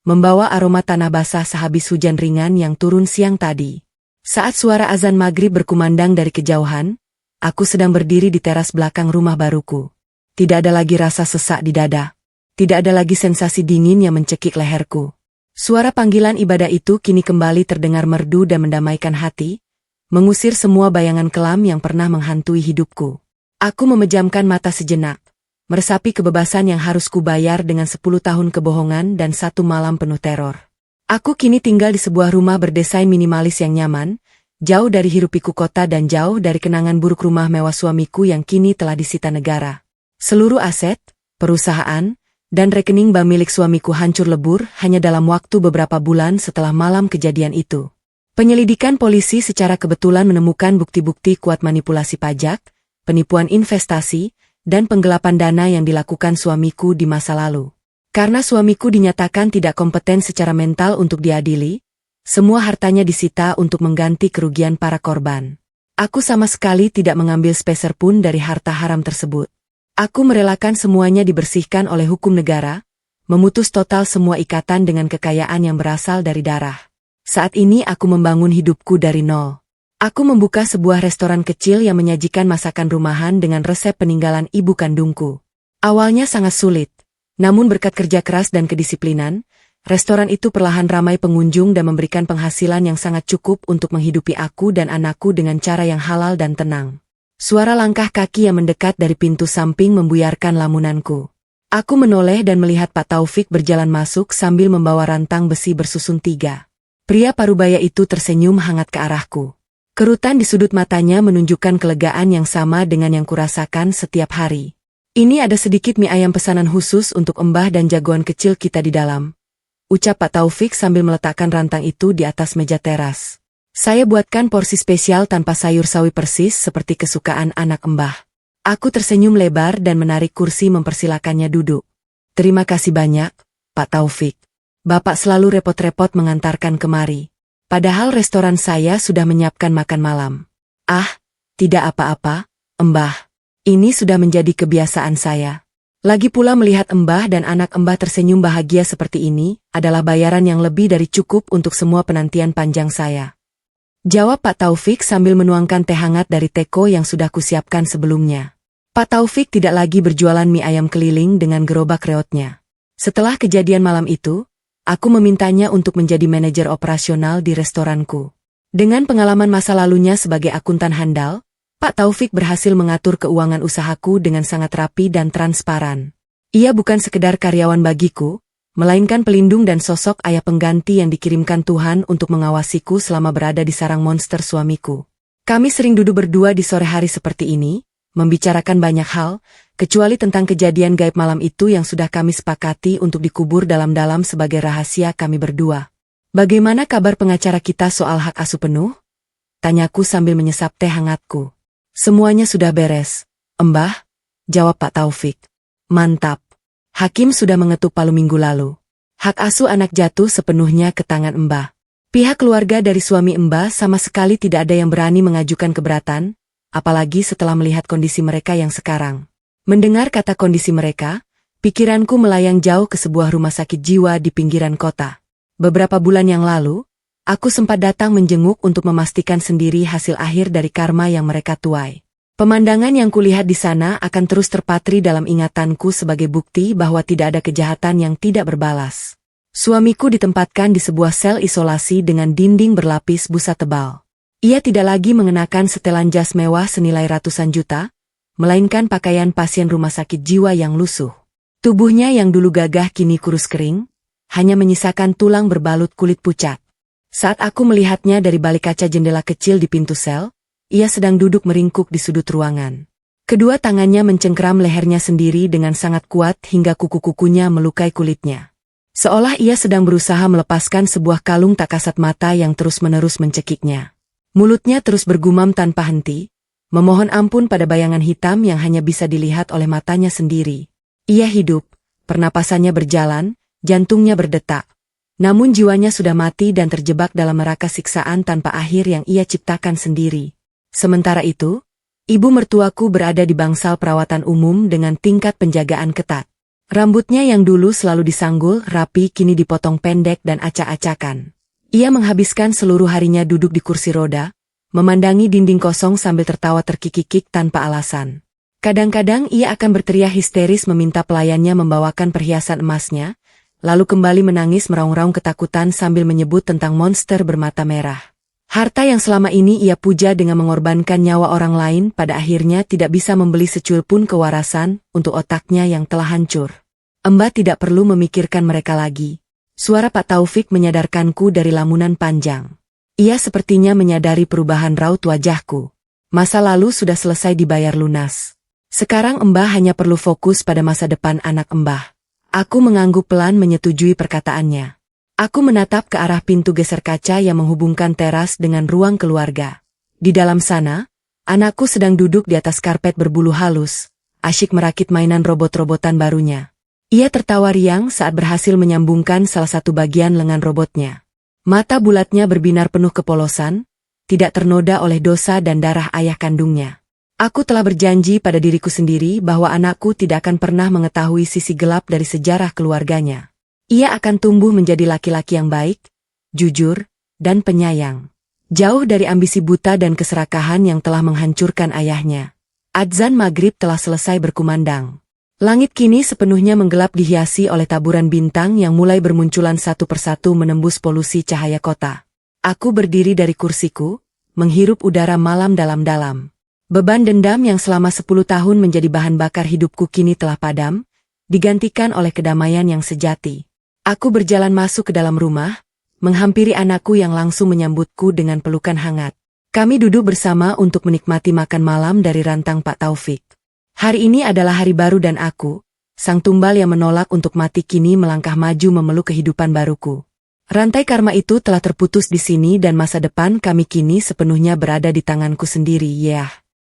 membawa aroma tanah basah sehabis hujan ringan yang turun siang tadi. Saat suara azan maghrib berkumandang dari kejauhan, aku sedang berdiri di teras belakang rumah baruku. Tidak ada lagi rasa sesak di dada. Tidak ada lagi sensasi dingin yang mencekik leherku. Suara panggilan ibadah itu kini kembali terdengar merdu dan mendamaikan hati, mengusir semua bayangan kelam yang pernah menghantui hidupku. Aku memejamkan mata sejenak, meresapi kebebasan yang harus kubayar dengan 10 tahun kebohongan dan 1 malam penuh teror. Aku kini tinggal di sebuah rumah berdesain minimalis yang nyaman, jauh dari hiruk-pikuk kota dan jauh dari kenangan buruk rumah mewah suamiku yang kini telah disita negara. Seluruh aset, perusahaan, dan rekening bank milik suamiku hancur lebur hanya dalam waktu beberapa bulan setelah malam kejadian itu. Penyelidikan polisi secara kebetulan menemukan bukti-bukti kuat manipulasi pajak, penipuan investasi, dan penggelapan dana yang dilakukan suamiku di masa lalu. Karena suamiku dinyatakan tidak kompeten secara mental untuk diadili, semua hartanya disita untuk mengganti kerugian para korban. Aku sama sekali tidak mengambil sepeser pun dari harta haram tersebut. Aku merelakan semuanya dibersihkan oleh hukum negara, memutus total semua ikatan dengan kekayaan yang berasal dari darah. Saat ini aku membangun hidupku dari nol. Aku membuka sebuah restoran kecil yang menyajikan masakan rumahan dengan resep peninggalan ibu kandungku. Awalnya sangat sulit, namun berkat kerja keras dan kedisiplinan, restoran itu perlahan ramai pengunjung dan memberikan penghasilan yang sangat cukup untuk menghidupi aku dan anakku dengan cara yang halal dan tenang. Suara langkah kaki yang mendekat dari pintu samping membuyarkan lamunanku. Aku menoleh dan melihat Pak Taufik berjalan masuk sambil membawa rantang besi bersusun 3. Pria parubaya itu tersenyum hangat ke arahku. Kerutan di sudut matanya menunjukkan kelegaan yang sama dengan yang kurasakan setiap hari. Ini ada sedikit mie ayam pesanan khusus untuk Embah dan jagoan kecil kita di dalam, ucap Pak Taufik sambil meletakkan rantang itu di atas meja teras. Saya buatkan porsi spesial tanpa sayur sawi persis seperti kesukaan anak Embah. Aku tersenyum lebar dan menarik kursi mempersilakannya duduk. Terima kasih banyak, Pak Taufik. Bapak selalu repot-repot mengantarkan kemari. Padahal restoran saya sudah menyiapkan makan malam. Ah, tidak apa-apa, Embah. Ini sudah menjadi kebiasaan saya. Lagi pula melihat Embah dan anak Embah tersenyum bahagia seperti ini adalah bayaran yang lebih dari cukup untuk semua penantian panjang saya. Jawab Pak Taufik sambil menuangkan teh hangat dari teko yang sudah kusiapkan sebelumnya. Pak Taufik tidak lagi berjualan mie ayam keliling dengan gerobak reotnya. Setelah kejadian malam itu, aku memintanya untuk menjadi manajer operasional di restoranku. Dengan pengalaman masa lalunya sebagai akuntan handal, Pak Taufik berhasil mengatur keuangan usahaku dengan sangat rapi dan transparan. Ia bukan sekedar karyawan bagiku, melainkan pelindung dan sosok ayah pengganti yang dikirimkan Tuhan untuk mengawasiku selama berada di sarang monster suamiku. Kami sering duduk berdua di sore hari seperti ini, membicarakan banyak hal, kecuali tentang kejadian gaib malam itu yang sudah kami sepakati untuk dikubur dalam-dalam sebagai rahasia kami berdua. Bagaimana kabar pengacara kita soal hak asuh penuh? Tanyaku sambil menyesap teh hangatku. Semuanya sudah beres, Embah, jawab Pak Taufik. Mantap. Hakim sudah mengetuk palu minggu lalu. Hak asuh anak jatuh sepenuhnya ke tangan Embah. Pihak keluarga dari suami Embah sama sekali tidak ada yang berani mengajukan keberatan, apalagi setelah melihat kondisi mereka yang sekarang. Mendengar kata kondisi mereka, pikiranku melayang jauh ke sebuah rumah sakit jiwa di pinggiran kota. Beberapa bulan yang lalu, aku sempat datang menjenguk untuk memastikan sendiri hasil akhir dari karma yang mereka tuai. Pemandangan yang kulihat di sana akan terus terpatri dalam ingatanku sebagai bukti bahwa tidak ada kejahatan yang tidak berbalas. Suamiku ditempatkan di sebuah sel isolasi dengan dinding berlapis busa tebal. Ia tidak lagi mengenakan setelan jas mewah senilai ratusan juta, melainkan pakaian pasien rumah sakit jiwa yang lusuh. Tubuhnya yang dulu gagah kini kurus kering, hanya menyisakan tulang berbalut kulit pucat. Saat aku melihatnya dari balik kaca jendela kecil di pintu sel, ia sedang duduk meringkuk di sudut ruangan. Kedua tangannya mencengkeram lehernya sendiri dengan sangat kuat hingga kuku-kukunya melukai kulitnya. Seolah ia sedang berusaha melepaskan sebuah kalung tak kasat mata yang terus-menerus mencekiknya. Mulutnya terus bergumam tanpa henti, memohon ampun pada bayangan hitam yang hanya bisa dilihat oleh matanya sendiri. Ia hidup, pernapasannya berjalan, jantungnya berdetak. Namun jiwanya sudah mati dan terjebak dalam neraka siksaan tanpa akhir yang ia ciptakan sendiri. Sementara itu, ibu mertuaku berada di bangsal perawatan umum dengan tingkat penjagaan ketat. Rambutnya yang dulu selalu disanggul rapi kini dipotong pendek dan acak-acakan. Ia menghabiskan seluruh harinya duduk di kursi roda, memandangi dinding kosong sambil tertawa terkikik tanpa alasan. Kadang-kadang ia akan berteriak histeris meminta pelayannya membawakan perhiasan emasnya, lalu kembali menangis meraung-raung ketakutan sambil menyebut tentang monster bermata merah. Harta yang selama ini ia puja dengan mengorbankan nyawa orang lain pada akhirnya tidak bisa membeli secuil pun kewarasan untuk otaknya yang telah hancur. Mbah tidak perlu memikirkan mereka lagi. Suara Pak Taufik menyadarkanku dari lamunan panjang. Ia sepertinya menyadari perubahan raut wajahku. Masa lalu sudah selesai dibayar lunas. Sekarang Mbah hanya perlu fokus pada masa depan anak Mbah. Aku mengangguk pelan menyetujui perkataannya. Aku menatap ke arah pintu geser kaca yang menghubungkan teras dengan ruang keluarga. Di dalam sana, anakku sedang duduk di atas karpet berbulu halus, asyik merakit mainan robot-robotan barunya. Ia tertawa riang saat berhasil menyambungkan salah satu bagian lengan robotnya. Mata bulatnya berbinar penuh kepolosan, tidak ternoda oleh dosa dan darah ayah kandungnya. Aku telah berjanji pada diriku sendiri bahwa anakku tidak akan pernah mengetahui sisi gelap dari sejarah keluarganya. Ia akan tumbuh menjadi laki-laki yang baik, jujur, dan penyayang. Jauh dari ambisi buta dan keserakahan yang telah menghancurkan ayahnya. Adzan maghrib telah selesai berkumandang. Langit kini sepenuhnya menggelap dihiasi oleh taburan bintang yang mulai bermunculan satu persatu menembus polusi cahaya kota. Aku berdiri dari kursiku, menghirup udara malam dalam-dalam. Beban dendam yang selama 10 tahun menjadi bahan bakar hidupku kini telah padam, digantikan oleh kedamaian yang sejati. Aku berjalan masuk ke dalam rumah, menghampiri anakku yang langsung menyambutku dengan pelukan hangat. Kami duduk bersama untuk menikmati makan malam dari rantang Pak Taufik. Hari ini adalah hari baru dan aku, sang tumbal yang menolak untuk mati kini melangkah maju memeluk kehidupan baruku. Rantai karma itu telah terputus di sini dan masa depan kami kini sepenuhnya berada di tanganku sendiri,